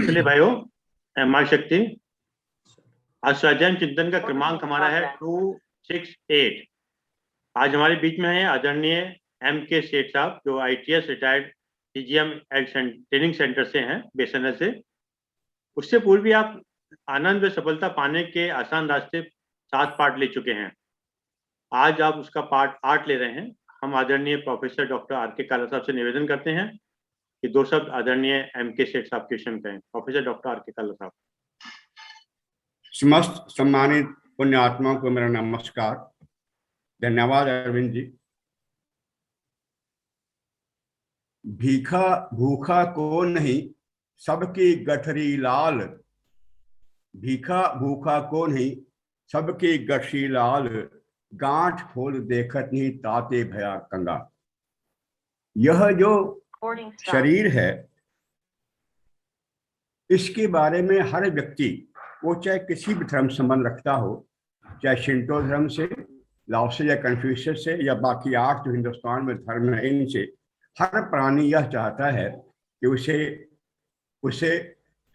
चलिए भाइयों, माँ शक्ति, आज स्वाध्याय चिंतन का क्रमांक हमारा है 268। आज हमारे बीच में है आदरणीय M.K. सेठ साहब, जो ITS retired CGM training centre से हैं, बेसनर से। उससे पूर्व भी आप आनंद व सफलता पाने के आसान रास्ते 7 पार्ट ले चुके हैं। आज आप उसका पार्ट 8 ले रहे हैं। हम आदरणीय प्रोफेसर डॉक्टर R.K. काला साहब से निवेदन करते हैं कि 2 शब्द आदरणीय M.K. सेठ साहब के विषय में कहें। Professor doctor R.K. काला साहब। समस्त सम्मानित पुण्य आत्माओं को मेरा नमस्कार। धन्यवाद अरविंद जी। भूखा को नहीं सबकी गठरी लाल, भीखा भूखा को नहीं सबकी गठरी लाल, गांठ फूल देखत नहीं ताते भया कंगा। यह जो शरीर है, इसके बारे में हर व्यक्ति, वो चाहे किसी भी धर्म संबंध रखता हो, चाहे शिंटो धर्म से, लाओसे या कन्फ्यूशियस से, या बाकी 8 जो हिंदुस्तान में धर्म है इनसे, हर प्राणी यह चाहता है कि उसे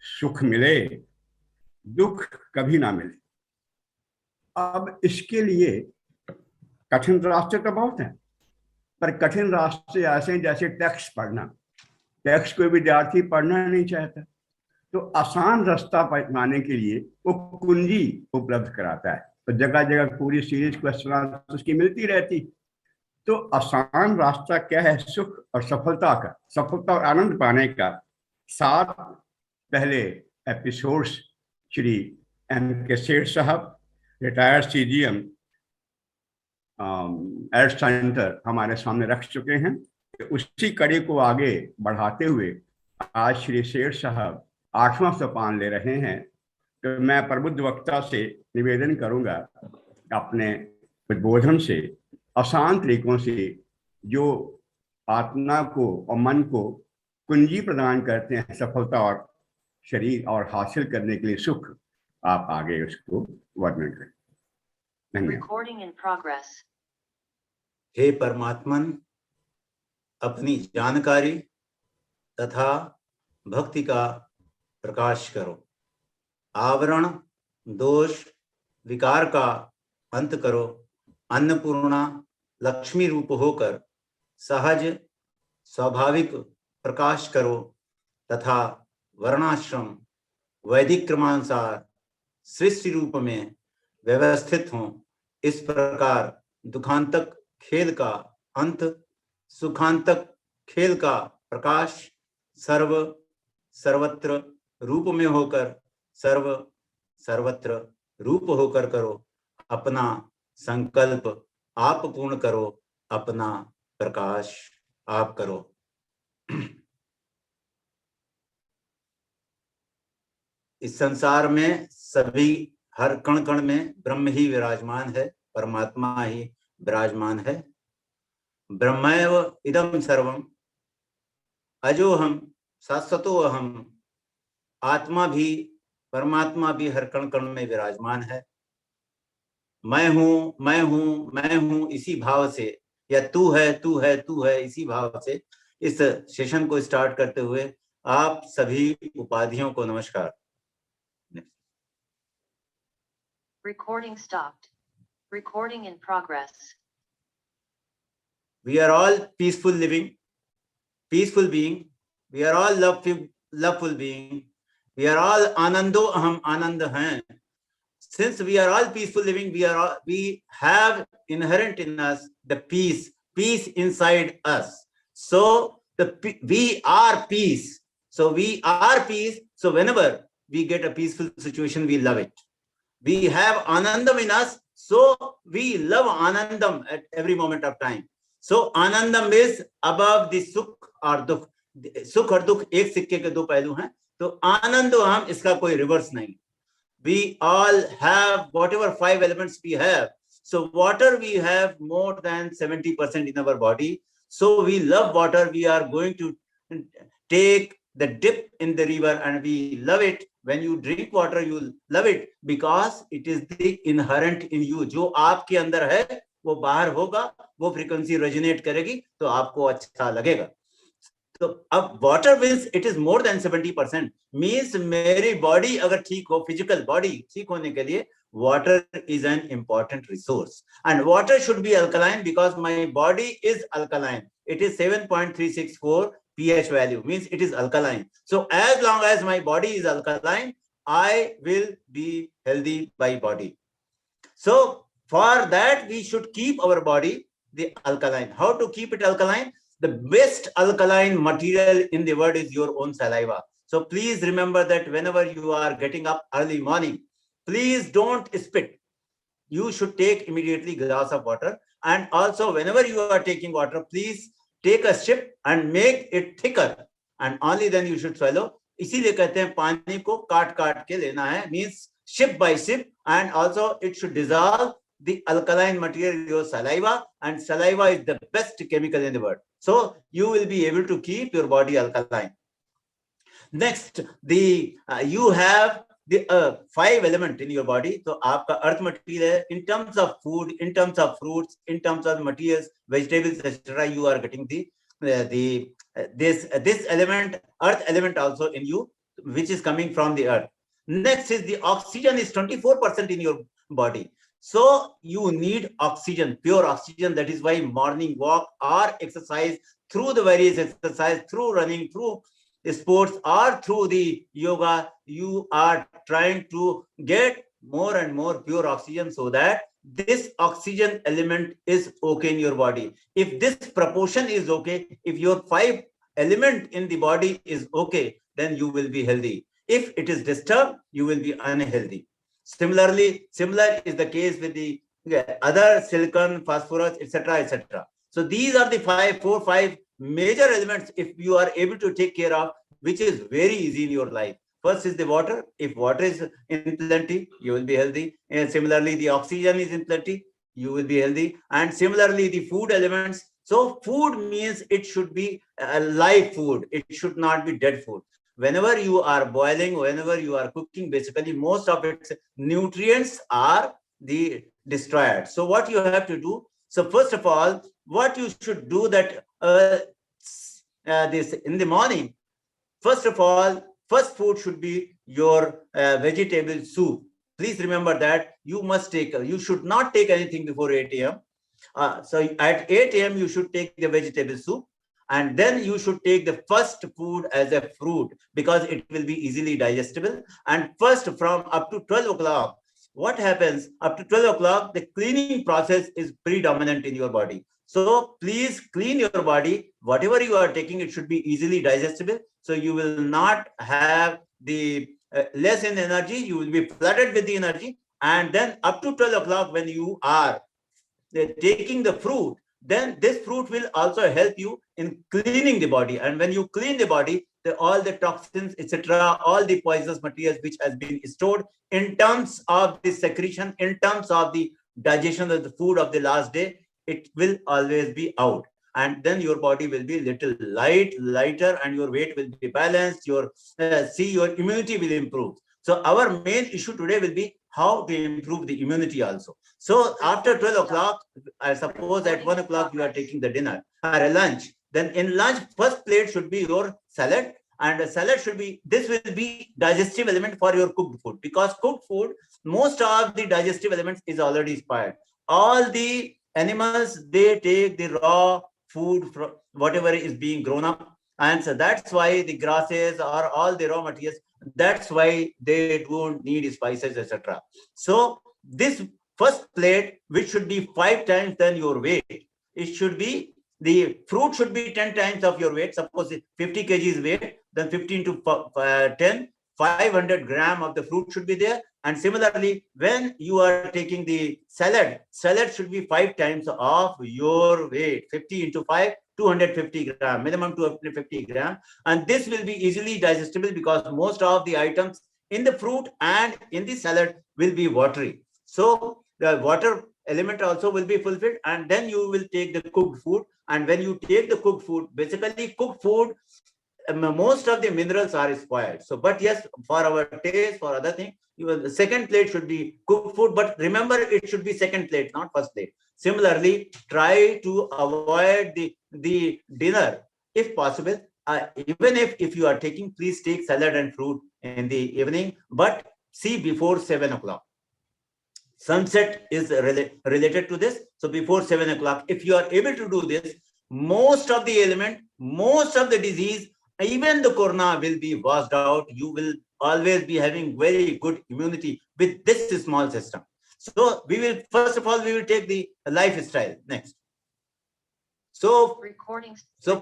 सुख मिले, दुख कभी ना मिले। अब इसके लिए कठिन रास्ते तो बहुत हैं, पर कठिन रास्ते ऐसे हैं जैसे टेक्स्ट पढ़ना। टेक्स्ट कोई विद्यार्थी पढ़ना नहीं चाहता, तो आसान रास्ता पाने के लिए वो कुंजी उपलब्ध कराता है। तो जगह जगह पूरी सीरीज क्वेश्चन उसकी मिलती रहती। तो आसान रास्ता क्या है? सुख और सफलता का, सफलता और आनंद पाने का 7 पहले एपिसोड्स श्री M.K. सेठ साहब, रिटायर्ड CGM एड सेंटर, हमारे सामने रख चुके हैं। उसी कड़ी को आगे बढ़ाते हुए आज श्री सेठ साहब 8वां सोपान ले रहे हैं। तो मैं प्रबुद्ध वक्ता से निवेदन करूंगा, अपने उद्बोधन से आसान तरीकों से जो आत्मा को और मन को कुंजी प्रदान करते हैं सफलता और शरीर और हासिल करने के लिए सुख, आप आगे उसको वर्णन करें। धन्यवाद। हे परमात्मन, अपनी जानकारी तथा भक्ति का प्रकाश करो। आवरण, दोष, विकार का अंत करो। अन्नपूर्णा लक्ष्मी रूप होकर सहज स्वाभाविक प्रकाश करो तथा वर्णाश्रम वैदिक क्रमानुसार सृष्टि रूप में व्यवस्थित हों। इस प्रकार दुखांतक खेल का अंत, सुखांतक खेल का प्रकाश सर्वत्र रूप में होकर सर्वत्र रूप होकर करो। अपना संकल्प आप पूर्ण करो, अपना प्रकाश आप करो। इस संसार में सभी, हर कण कण में ब्रह्म ही विराजमान है, परमात्मा ही विराजमान है। ब्रह्मैव इदं सर्वम अजोहम शाश्वतो अहम। आत्मा भी, परमात्मा भी हर कण कण में विराजमान है। मैं हूं, मैं हूं, मैं हूं, इसी भाव से, या तू है, तू है, तू है, इसी भाव से इस सेशन को स्टार्ट करते हुए आप सभी उपाधियों को नमस्कार। Recording stopped. Recording in progress. We are all peaceful living, peaceful being. We are all loveful being. We are all anando aham, anand hain. Since we are all peaceful living, we have inherent in us the peace inside us. So we are peace. So we are peace. So whenever we get a peaceful situation, we love it. We have Anandam in us, so we love Anandam at every moment of time. So Anandam is above the Sukh or Dukh. Sukh और दुख एक सिक्के के दो पहलू हैं, तो आनंद हम इसका कोई रिवर्स नहीं. We all have whatever 5 elements we have. So water we have more than 70% in our body. So we love water. We are going to take the dip in the river and we love it. When you drink water, you love it because it is the inherent in you. जो आपके अंदर है वो बाहर होगा, वो frequency resonate करेगी तो आपको अच्छा लगेगा. तो अब water means it is more than 70%, means मेरी बॉडी अगर ठीक हो, फिजिकल बॉडी ठीक होने के लिए water is an important resource, and water should be alkaline because my body is alkaline. It is 7.364 pH value, means it is alkaline. So as long as my body is alkaline, I will be healthy by body. So for that we should keep our body the alkaline. How to keep it alkaline? The best alkaline material in the world is your own saliva. So please remember that whenever you are getting up early morning, please don't spit. You should take immediately a glass of water. And also whenever you are taking water, please take a sip and make it thicker. And only then you should swallow. इसीलिए कहते हैं पानी को काट काट के लेना है, means sip by sip, and also it should dissolve the alkaline material in your saliva, and saliva is the best chemical in the world. So you will be able to keep your body alkaline. Next, you have the 5 element in your body. So आपका earth material है, in terms of food, in terms of fruits, in terms of materials, vegetables, etc. You are getting this element, earth element also in you, which is coming from the earth. Next is the oxygen is 24% in your body. So you need oxygen, pure oxygen. That is why morning walk or exercise, through the various exercise, through running, through sports, or through the yoga, you are trying to get more and more pure oxygen so that this oxygen element is okay in your body. If this proportion is okay, if your 5 element in the body is okay, then you will be healthy. If it is disturbed, you will be unhealthy. Similar is the case with the other silicon, phosphorus, etc., etc. So these are the 5 major elements if you are able to take care of, which is very easy in your life. First is the water. If water is in plenty, you will be healthy. And similarly, the oxygen is in plenty, you will be healthy. And similarly, the food elements. So food means it should be a live food. It should not be dead food. Whenever you are boiling, whenever you are cooking, basically most of its nutrients are destroyed. So what you have to do? So first of all, what you should do that this in the morning. First of all, first food should be your vegetable soup. Please remember that you must take. You should not take anything before 8 a.m. So at 8 a.m. you should take the vegetable soup. And then you should take the first food as a fruit because it will be easily digestible. And first from up to 12 o'clock, what happens up to 12 o'clock, the cleaning process is predominant in your body. So please clean your body. Whatever you are taking, it should be easily digestible. So you will not have the less in energy. You will be flooded with the energy. And then up to 12 o'clock, when you are taking the fruit, then this fruit will also help you in cleaning the body. And when you clean the body, all the toxins, etc., all the poisonous materials which has been stored in terms of the secretion, in terms of the digestion of the food of the last day, it will always be out. And then your body will be little lighter, and your weight will be balanced. Your immunity will improve. So our main issue today will be how to improve the immunity also. So after 12 o'clock, I suppose at 1 o'clock you are taking the dinner or a lunch. Then in lunch, first plate should be your salad, and the salad should be, this will be digestive element for your cooked food, because cooked food, most of the digestive elements is already expired. All the animals, they take the raw food from whatever is being grown up. And so that's why the grasses or all the raw materials, that's why they don't need spices, etc. So this first plate, which should be 5 times than your weight, it should be, the fruit should be 10 times of your weight. Suppose 50 kgs weight, then 15 to 10, 500 grams of the fruit should be there. And similarly, when you are taking the salad should be 5 times of your weight. 50 into 5, 250 grams, minimum 250 grams. And this will be easily digestible because most of the items in the fruit and in the salad will be watery. So the water element also will be fulfilled, and then you will take the cooked food. And when you take the cooked food, basically cooked food, most of the minerals are spoiled. So, but yes, for our taste, for other things, the second plate should be cooked food, but remember it should be second plate, not first plate. Similarly, try to avoid the dinner if possible. Even if you are taking, please take salad and fruit in the evening, but see before 7 o'clock. Sunset is related to this. So before 7 o'clock, if you are able to do this, most of the ailment, most of the disease, even the corona will be washed out. You will always be having very good immunity with this small system. So we will, first of all, we will take the lifestyle next. So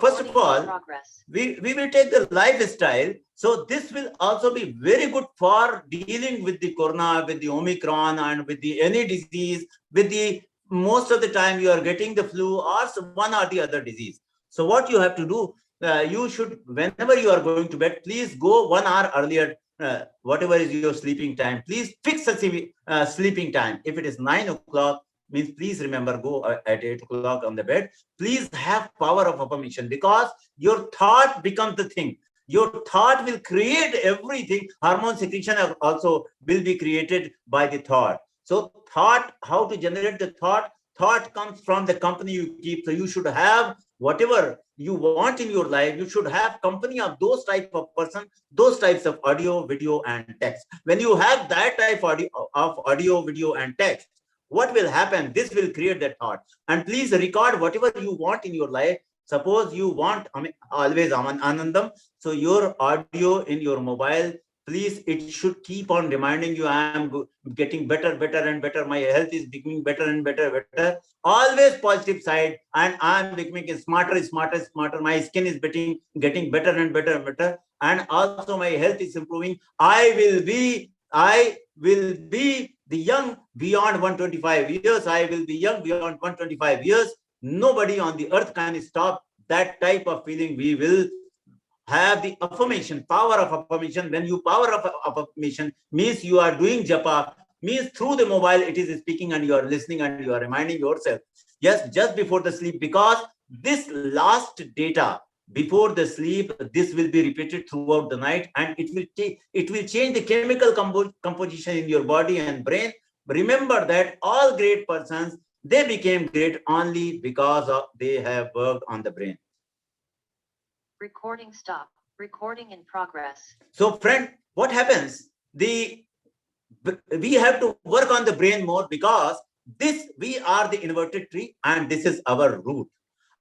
first of all, we will take the lifestyle. So this will also be very good for dealing with the corona, with the Omicron, and with the any disease, with the most of the time you are getting the flu or one or the other disease. So what you have to do, you should, whenever you are going to bed, please go 1 hour earlier, whatever is your sleeping time, please fix a sleeping time. If it is 9 o'clock, means please remember, go at 8 o'clock on the bed. Please have power of affirmation, because your thought becomes the thing. Your thought will create everything. Hormone secretion also will be created by the thought. So thought, how to generate the thought? Thought comes from the company you keep. So you should have whatever you want in your life. You should have company of those type of person, those types of audio, video, and text. When you have that type of audio, video, and text, what will happen? This will create that thought. And please record whatever you want in your life. Suppose you want always Anandam. So your audio in your mobile, please, it should keep on reminding you, I am getting better, better and better. My health is becoming better and better, better. Always positive side. And I am becoming smarter, smarter, smarter. My skin is getting better and better and better. And also my health is improving. I will be the young beyond 125 years. I will be young beyond 125 years. Nobody on the earth can stop that type of feeling. We will have the affirmation, power of affirmation. When you power of affirmation means you are doing japa, means through the mobile it is speaking and you are listening and you are reminding yourself. Yes, just before the sleep, because this last data before the sleep, this will be repeated throughout the night, and it will change the chemical composition in your body and brain. Remember that all great persons, they became great only because they have worked on the brain. Recording stop. Recording in progress. So friend, what happens? We have to work on the brain more, because we are the inverted tree and this is our root.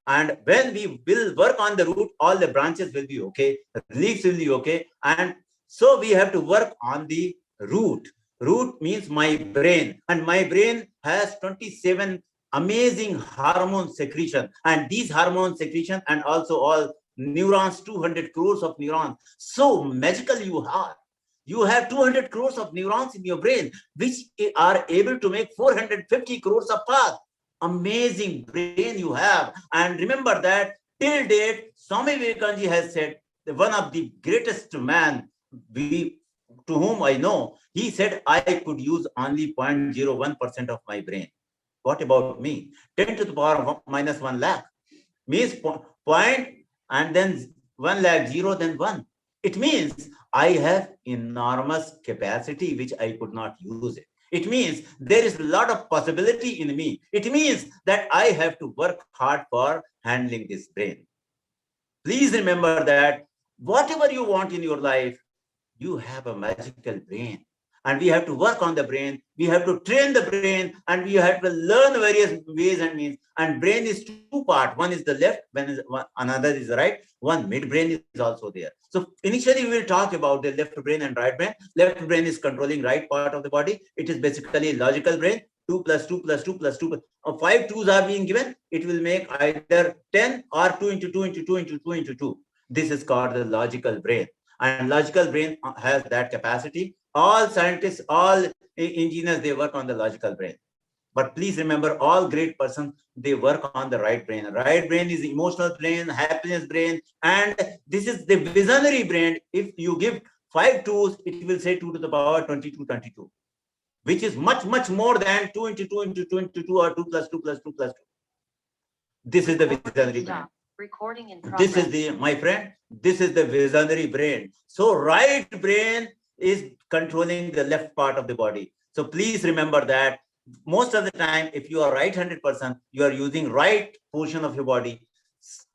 And when we will work on the root, all the branches will be okay, the leaves will be okay. And so we have to work on the root. Root means my brain, and my brain has 27 amazing hormone secretion, and these hormone secretion and also all neurons, 200 crores of neurons. So magical you are. You have 200 crores of neurons in your brain, which are able to make 450 crores of paths. Amazing brain you have. And remember that till date, Swami Vivekananda has said, one of the greatest man to whom I know, he said, I could use only 0.01% of my brain. What about me? 10 to the power of minus 1 lakh means point and then 1 lakh, 0, then 1. It means I have enormous capacity which I could not use it. It means there is a lot of possibility in me. It means that I have to work hard for handling this brain. Please remember that whatever you want in your life, you have a magical brain. And we have to work on the brain. We have to train the brain, and we have to learn various ways and means. And brain is 2 parts. One is the left, another is the right. One midbrain is also there. So initially we will talk about the left brain and right brain. Left brain is controlling right part of the body. It is basically logical brain. 2 plus 2 plus 2 plus 2. 5 twos are being given. It will make either 10 or 2 into 2 into 2 into 2 into 2. This is called the logical brain. and logical brain has that capacity. All scientists, all engineers, they work on the logical brain. But please remember, all great persons, they work on the right brain. Right brain is emotional brain, happiness brain, and this is the visionary brain. If you give 5 2s, it will say 2 to the power 22, 22, which is much, much more than 2 into 2 into 2 into 2 or 2 plus 2 plus 2 plus 2. This is the visionary brain. Stop. Recording in This progress. is the, my friend, this is the visionary brain. So right brain is controlling the left part of the body. So please remember that most of the time, if you are right-handed person, you are using right portion of your body.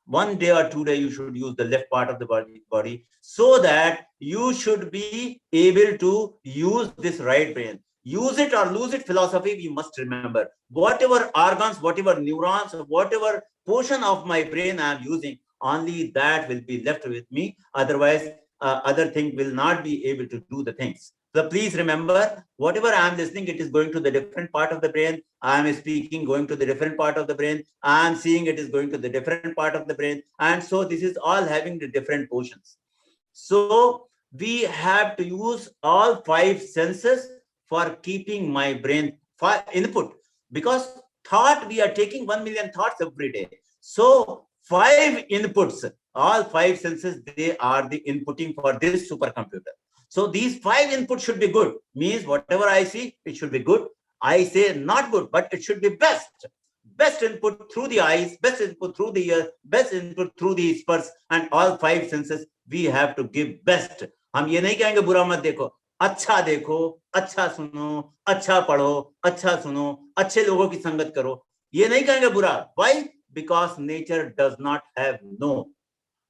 1 day or 2 days, you should use the left part of the body, so that you should be able to use this right brain. Use it or lose it philosophy, we must remember. Whatever organs, whatever neurons, whatever portion of my brain I am using, only that will be left with me. Otherwise, other thing will not be able to do the things. So please remember, whatever I am listening, it is going to the different part of the brain. I am speaking, going to the different part of the brain. I am seeing, it is going to the different part of the brain. And so this is all having the different portions. So we have to use all 5 senses for keeping my brain input, because thought, we are taking 1 million thoughts every day. So 5 inputs, all 5 senses, they are the inputting for this supercomputer. So these 5 inputs should be good. Means whatever I see, it should be good. I say not good, but it should be best. Best input through the eyes, best input through the ear, best input through the spurs, and all 5 senses we have to give best. हम ये नहीं कहेंगे बुरा मत देखो, अच्छा देखो, अच्छा सुनो, अच्छा पढ़ो, अच्छा सुनो, अच्छे लोगों की संगत करो. ये नहीं कहेंगे बुरा. Why? Because nature does not have no.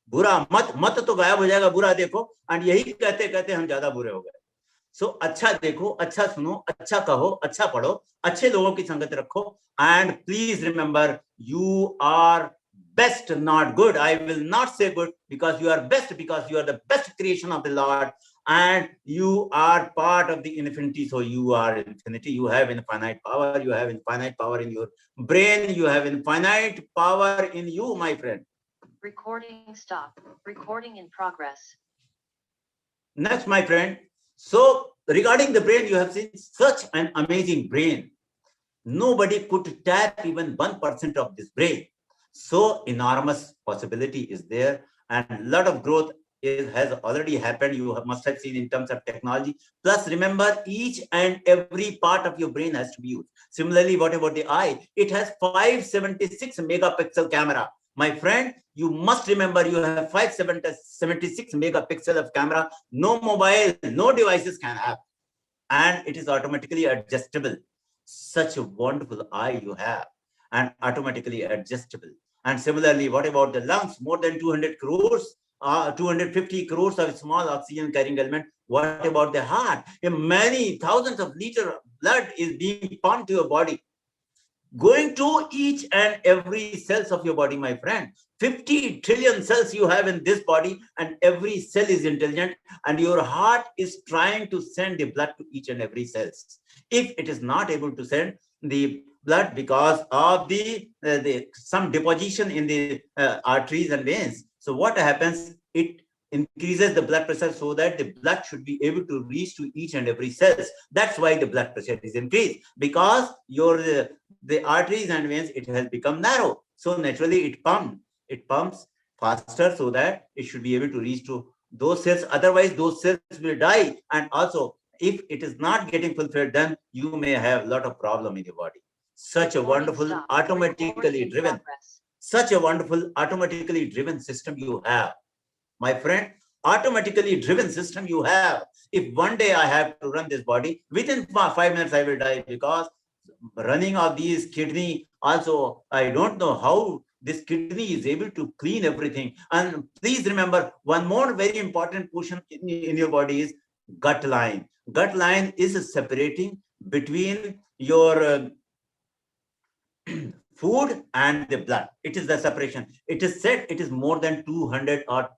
बुरा मत तो गायब हो जाएगा, बुरा देखो. एंड यही कहते कहते हम ज्यादा बुरे हो गए. सो अच्छा देखो, अच्छा सुनो, अच्छा कहो, अच्छा पढ़ो, अच्छे लोगों की संगत रखो. And please remember, you are best, not good. I will not say good, because you are best, because you are the best creation of the Lord, and you are part of the infinity. So you are infinity. You have infinite power. You have infinite power in your brain. You have infinite power in you, my friend. Recording stop. Recording in progress. Next, my friend. So regarding the brain, you have seen such an amazing brain. Nobody could tap even 1% of this brain. So enormous possibility is there, and a lot of growth has already happened. You must have seen in terms of technology. Plus, remember, each and every part of your brain has to be used. Similarly, what about the eye? It has 576 megapixel camera. My friend, you must remember, you have 576 megapixel of camera. No mobile, no devices can have, and it is automatically adjustable. Such a wonderful eye you have, and automatically adjustable. And similarly, what about the lungs? More than 200 crores, 250 crores of small oxygen carrying element. What about the heart? Many thousands of liters of blood is being pumped to your body, going to each and every cells of your body, my friend. 50 trillion cells you have in this body, and every cell is intelligent, and your heart is trying to send the blood to each and every cells. If it is not able to send the blood because of the some deposition in the arteries and veins, so what happens? It increases the blood pressure, so that the blood should be able to reach to each and every cells. That's why the blood pressure is increased, because your the arteries and veins, it has become narrow. So naturally it pumps faster, so that it should be able to reach to those cells. Otherwise those cells will die. And also, if it is not getting fulfilled, then you may have a lot of problem in your body. Such a wonderful automatically driven, system you have, my friend. Automatically driven system you have. If one day I have to run this body, within 5 minutes I will die, because running of these kidney, also I don't know how this kidney is able to clean everything. And please remember, one more very important portion in your body is gut line. Gut line is separating between your food and the blood. It is the separation. It is said it is more than 200 or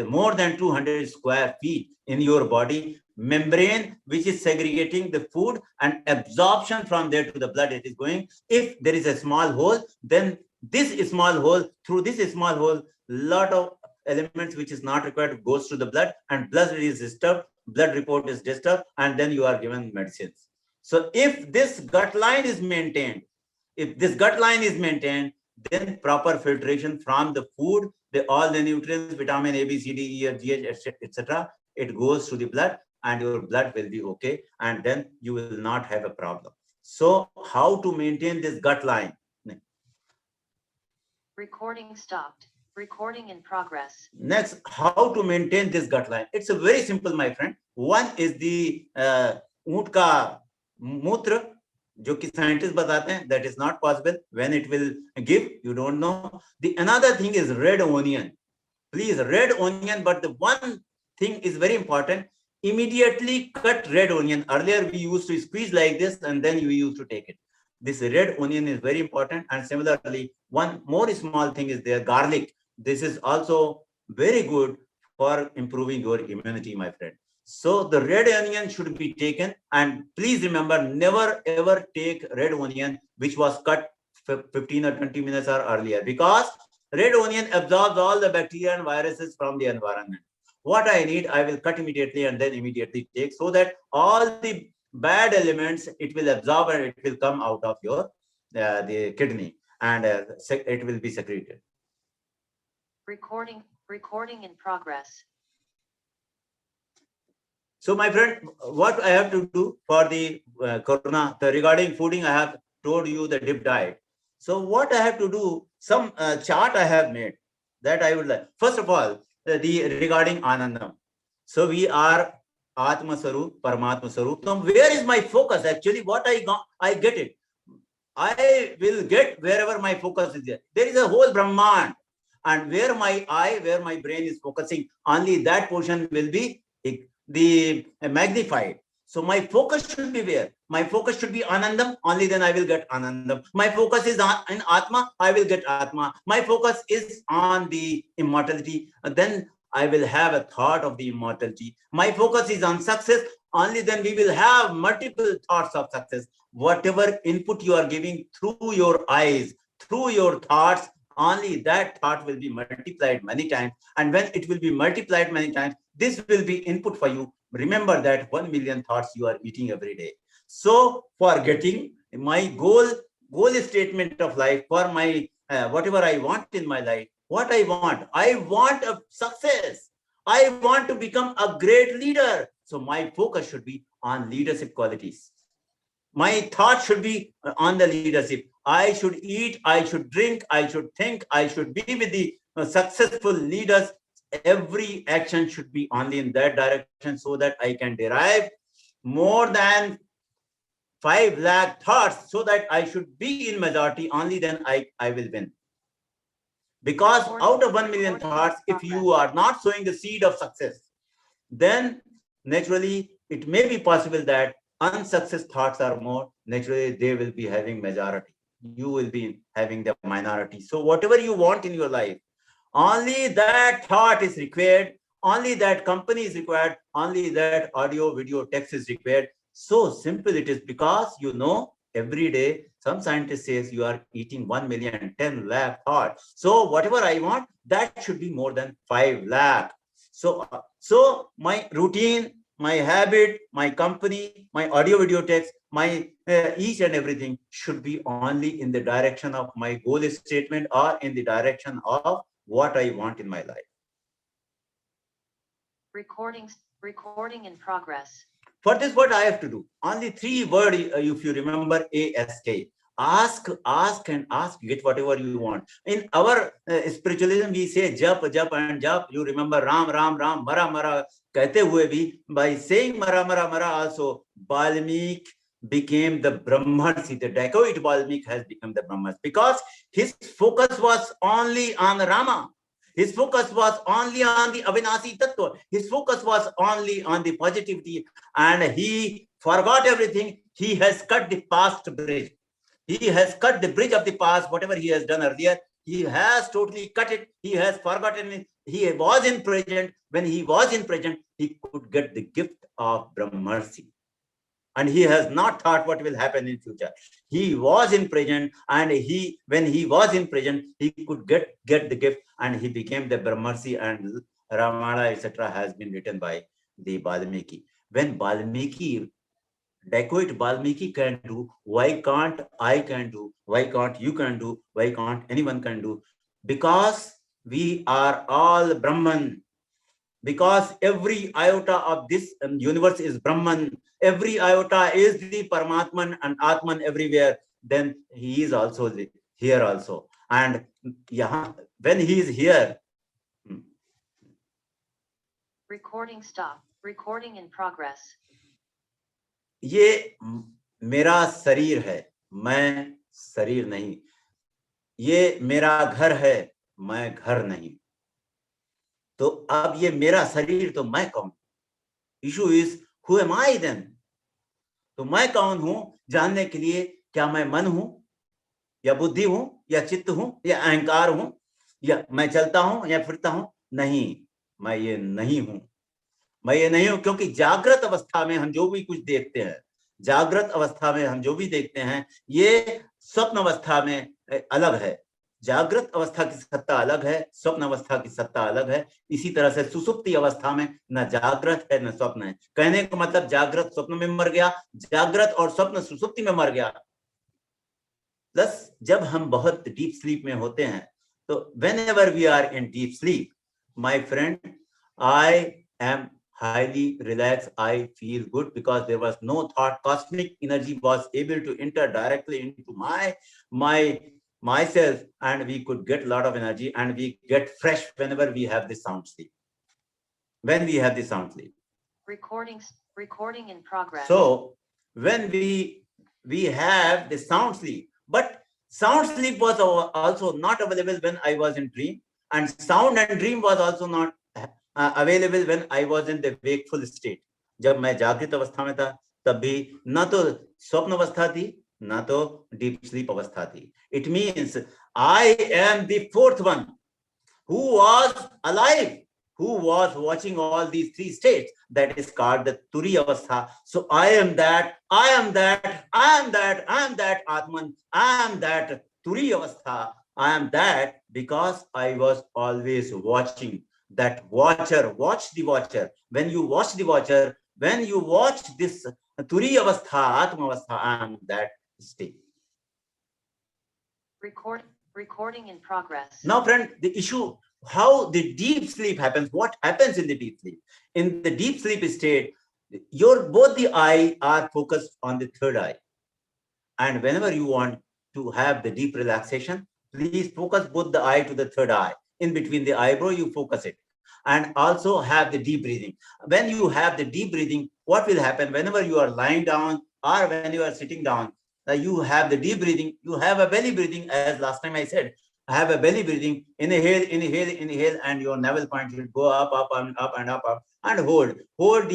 more than 200 square feet in your body membrane, which is segregating the food, and absorption from there to the blood it is going. If there is a small hole, then this small hole, through this small hole, lot of elements which is not required goes to the blood, and blood is disturbed, blood report is disturbed, and then you are given medicines. So if this gut line is maintained, then proper filtration from the food, all the nutrients, vitamin A, B, C, D, E, F, G, H, etc., it goes to the blood, and your blood will be okay, and then you will not have a problem. So how to maintain this gut line? Recording stopped. Recording in progress. Next, how to maintain this gut line? It's a very simple, my friend. One is the ऊंट का मूत्र, जो कि scientists बताते हैं that is not possible. When it will give, you don't know. The another thing is red onion. Please, red onion, but the one thing is very important. Immediately cut red onion. Earlier we used to squeeze like this and then we used to take it. This red onion is very important. And similarly, one more small thing is there, garlic. This is also very good for improving your immunity, my friend. So the red onion should be taken, and please remember, never ever take red onion which was cut 15 or 20 minutes or earlier, because red onion absorbs all the bacteria and viruses from the environment. What I need, I will cut immediately and then immediately take, so that all the bad elements it will absorb and it will come out of your the kidney, and it will be secreted. Recording in progress. So my friend, what I have to do for the corona, regarding fooding, I have told you the DIP diet. So what I have to do, some chart I have made that I would like. First of all, regarding Anandam. So we are Atma Sarup, Paramatma Sarup. Now where is my focus? Actually, what I get it. I will get wherever my focus is there. There is a whole Brahman. And where my eye, where my brain is focusing, only that portion will be magnified. So my focus should be where? My focus should be Anandam, only then I will get Anandam. My focus is in Atma, I will get Atma. My focus is on the immortality, then I will have a thought of the immortality. My focus is on success, only then we will have multiple thoughts of success. Whatever input you are giving through your eyes, through your thoughts, only that thought will be multiplied many times. And when it will be multiplied many times, this will be input for you. Remember that 1 million thoughts you are eating every day. So for getting my goal statement of life, for my whatever I want in my life, what I want a success. I want to become a great leader. So my focus should be on leadership qualities. My thought should be on the leadership. I should eat, I should drink, I should think, I should be with the successful leaders. Every action should be only in that direction, so that I can derive more than 5 lakh thoughts, so that I should be in majority. Only then I will win. Because out of 1 million thoughts, if you are not sowing the seed of success, then naturally it may be possible that unsuccess thoughts are more. Naturally they will be having majority. You will be having the minority. So whatever you want in your life, only that thought is required, only that company is required, only that audio, video, text is required. So simple it is, because you know every day some scientist says you are eating 1 million, 10 lakh thoughts. So whatever I want, that should be more than 5 lakh. So my routine, my habit, my company, my audio, video, text, my each and everything should be only in the direction of my goal statement, or in the direction of what I want in my life. Recording in progress. For this, what I have to do? Only 3 words, if you remember, ASK. Ask, and ask, get whatever you want. In our spiritualism, we say jap, and jap. You remember Ram, Mara, Mara. Kehte hue bhi, by saying Mara, Mara also, Balmik became the Brahmarsi. The dacoit Balmik has become the Brahmarsi, because his focus was only on Rama. His focus was only on the Avinasi Tattva. His focus was only on the positivity, and he forgot everything. He has cut the past bridge. He has cut the bridge of the past. Whatever he has done earlier, he has totally cut it. He has forgotten it. He was in present. When he was in present, he could get the gift of Brahmarsi. and he has not thought what will happen in future. He was in present, and when he was in present, he could get the gift, and he became the Brahmarshi, and Ramayana, etc. has been written by the Valmiki. When Valmiki, dacoit Valmiki can do, why can't I can do? Why can't you can do? Why can't anyone can do? Because we are all Brahman. Because every iota of this universe is Brahman. Every iota is the Paramatman and Atman everywhere. Then he is also here also. And when he is here. Recording stop. Recording in progress. ये मेरा शरीर है, मैं शरीर नहीं. ये मेरा घर है, मैं घर नहीं. तो अब ये मेरा शरीर, तो मैं कौन? Issue is who am I then? तो मैं कौन हूं जानने के लिए, क्या मैं मन हूं या बुद्धि हूं या चित्त हूं या अहंकार हूं या मैं चलता हूं या फिरता हूं? नहीं, मैं ये नहीं हूं. मैं ये नहीं हूं क्योंकि जागृत अवस्था में हम जो भी कुछ देखते हैं, जागृत अवस्था में हम जो भी देखते हैं, ये स्वप्न अवस्था में अलग है. जागृत अवस्था की सत्ता अलग है, स्वप्न अवस्था की सत्ता अलग है. इसी तरह से सुसुप्ति अवस्था में न जागृत है न स्वप्न है. कहने का मतलब जागृत स्वप्न में मर गया, जागृत और स्वप्न सुसुप्ति में मर गया. प्लस जब हम बहुत डीप स्लीप में होते हैं, तो whenever we are in deep sleep, my friend, I am highly relaxed. I feel good because there was no thought. Cosmic energy was able to enter directly into myself, and we could get a lot of energy, and we get fresh whenever we have the sound sleep. When we have the sound sleep. Recording in progress. So when we have the sound sleep, but sound sleep was also not available when I was in dream, and sound and dream was also not available when I was in the wakeful state. जब मैं जागृत अवस्था में था, तब भी ना तो स्वप्न अवस्था थी, ना तो deep sleep अवस्था थी. It means I am the fourth one who was alive, who was watching all these three states. That is called the Turiya Avastha. So I am that, I am that, I am that, I am that Atman, I am that Turiya Avastha. I am that because I was always watching. That watcher, watch the watcher. When you watch the watcher, when you watch this Turiya Avastha, Atma Avastha, I am that state. Recording in progress. Now, friend, the issue, how the deep sleep happens, what happens in the deep sleep? In the deep sleep state, both the eye are focused on the third eye. And whenever you want to have the deep relaxation, please focus both the eye to the third eye. In between the eyebrow, you focus it. And also have the deep breathing. When you have the deep breathing, what will happen whenever you are lying down or when you are sitting down? You have the deep breathing, you have a belly breathing, as last time I said, have a belly breathing, inhale, inhale, inhale, and your navel point will go up, up, and up, and up, up, and hold. Hold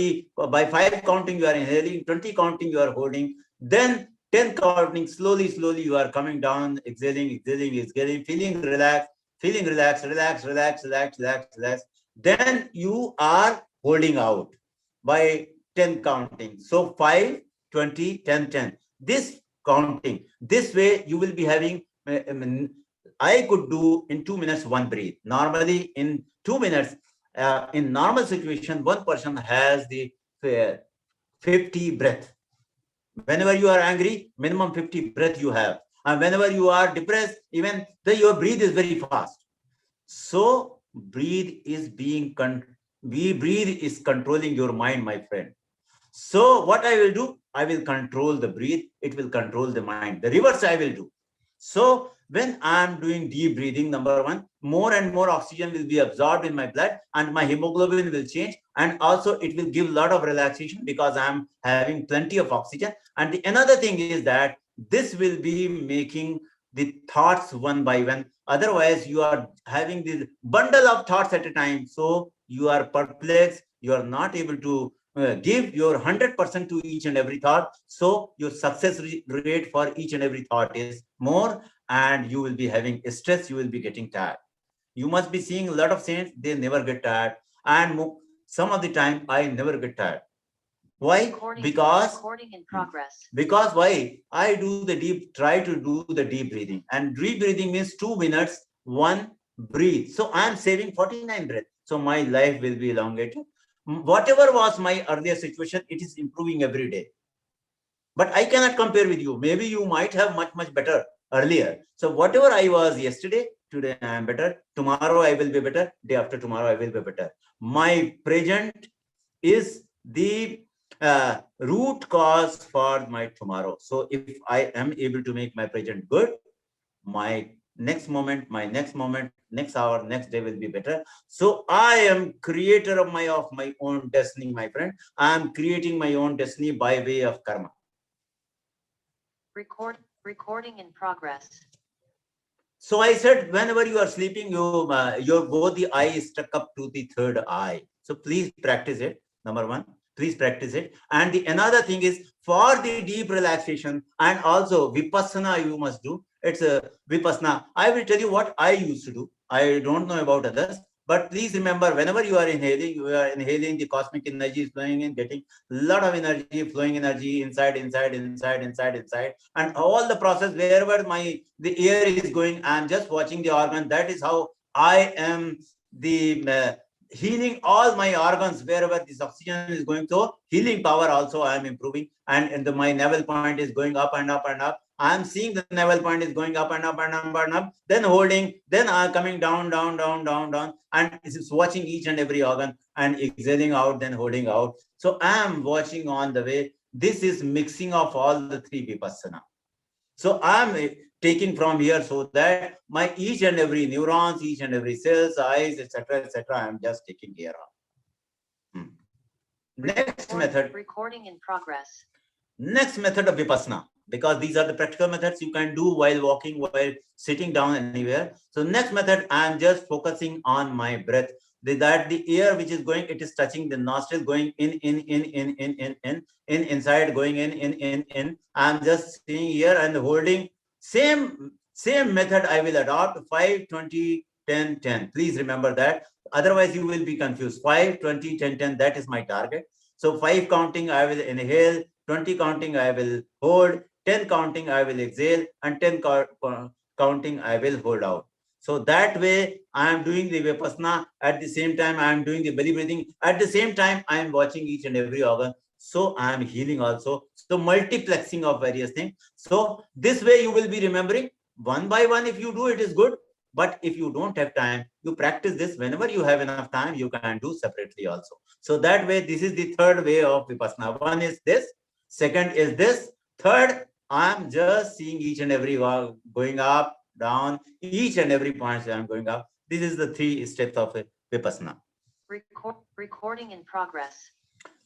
by 5 counting, you are inhaling, 20 counting, you are holding, then 10 counting, slowly, slowly, you are coming down, exhaling, exhaling, exhaling, feeling relaxed, relax, relax, relax, relax, relax, relax. Then you are holding out by 10 counting. So 5, 20, 10, 10. This counting, this way you will be having, I could do in 2 minutes one breath. Normally in 2 minutes, in normal situation, one person has the 50 breath. Whenever you are angry, minimum 50 breath you have. And whenever you are depressed, even your breath is very fast. So breathe is controlling your mind, my friend. So what I will do, I will control the breath, it will control the mind. The reverse I will do. So when I am doing deep breathing, number one, more and more oxygen will be absorbed in my blood and my hemoglobin will change. And also it will give a lot of relaxation because I am having plenty of oxygen. And another thing is that this will be making the thoughts one by one. Otherwise, you are having this bundle of thoughts at a time. So you are perplexed. You are not able to give your 100% to each and every thought. So your success rate for each and every thought is more, and you will be having stress. You will be getting tired. You must be seeing a lot of saints. They never get tired. And some of the time, I never get tired. Why? Recording in progress. Because why? I try to do the deep breathing, and deep breathing means 2 minutes, one breathe. So I am saving 49 breaths. So my life will be elongated. Whatever was my earlier situation, it is improving every day. But I cannot compare with you. Maybe you might have much better earlier. So whatever I was yesterday, today I am better. Tomorrow I will be better. Day after tomorrow I will be better. My present is the root cause for my tomorrow. So if I am able to make my present good, my next moment, next hour, next day will be better. So I am creator of my own destiny, my friend. I am creating my own destiny by way of karma. Recording in progress. So I said, whenever you are sleeping, your both the eye is stuck up to the third eye. So please practice it. Number one, please practice it. And the another thing is, for the deep relaxation and also vipassana you must do. It's a vipassana. I will tell you what I used to do. I don't know about others. But please remember, whenever you are inhaling the cosmic energy is flowing in, getting a lot of energy, flowing energy inside. And all the process, wherever the air is going, I'm just watching the organ. That is how I am healing all my organs, wherever this oxygen is going. So healing power also I am improving. And my navel point is going up and up and up. I am seeing the navel point is going up and up and up and up, then holding, then coming down, and it is watching each and every organ and exhaling out, then holding out. So I am watching on the way. This is mixing of all the three vipassana. So I am taking from here, so that my each and every neurons, each and every cells, eyes, etc., I am just taking care of. Next method. Recording in progress. Next method of vipassana, because these are the practical methods you can do while walking, while sitting down anywhere. So next method, I am just focusing on my breath. That the air which is going, it is touching the nostril, going in, inside, going in. I am just sitting here and holding. Same method I will adopt. 5, 20, 10, 10. Please remember that. Otherwise you will be confused. 5, 20, 10, 10. That is my target. So 5 counting, I will inhale. 20 counting, I will hold. 10 counting, I will exhale. And 10 counting, I will hold out. So that way, I am doing the vipassana. At the same time, I am doing the belly breathing. At the same time, I am watching each and every organ. So I am healing also. So multiplexing of various things. So this way, you will be remembering one by one. If you do, it is good. But if you don't have time, you practice this. Whenever you have enough time, you can do separately also. So that way, this is the third way of vipassana. One is this. Second is this. Third, I am just seeing each and every one going up, down, each and every point I am going up. This is the 3 steps of vipassana. Recording in progress.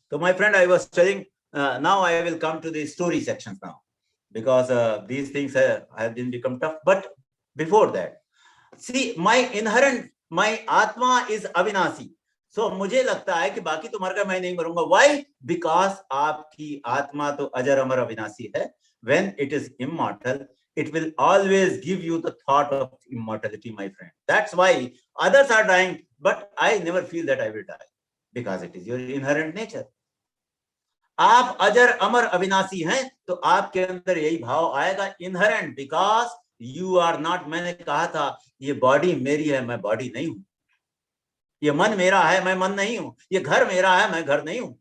So my friend, I was telling, now I will come to the story sections now, because these things have been become tough. But before that, see, my Atma is Avinasi. So मुझे लगता है कि बाकी तो मर गए, मैं नहीं मरूंगा. Why? Because आपकी आत्मा तो अजर अमर अविनाशी है. When it is immortal, it will always give you the thought of immortality, my friend. That's why others are dying, but I never feel that I will die, because it is your inherent nature. आप अजर अमर अविनाशी हैं, तो आपके अंदर यही भाव आएगा, inherent, because you are not. मैंने कहा था, ये बॉडी मेरी है, मैं बॉडी नहीं हूं. ये मन मेरा है, मैं मन नहीं हूं. ये घर मेरा है, मैं घर नहीं हूं.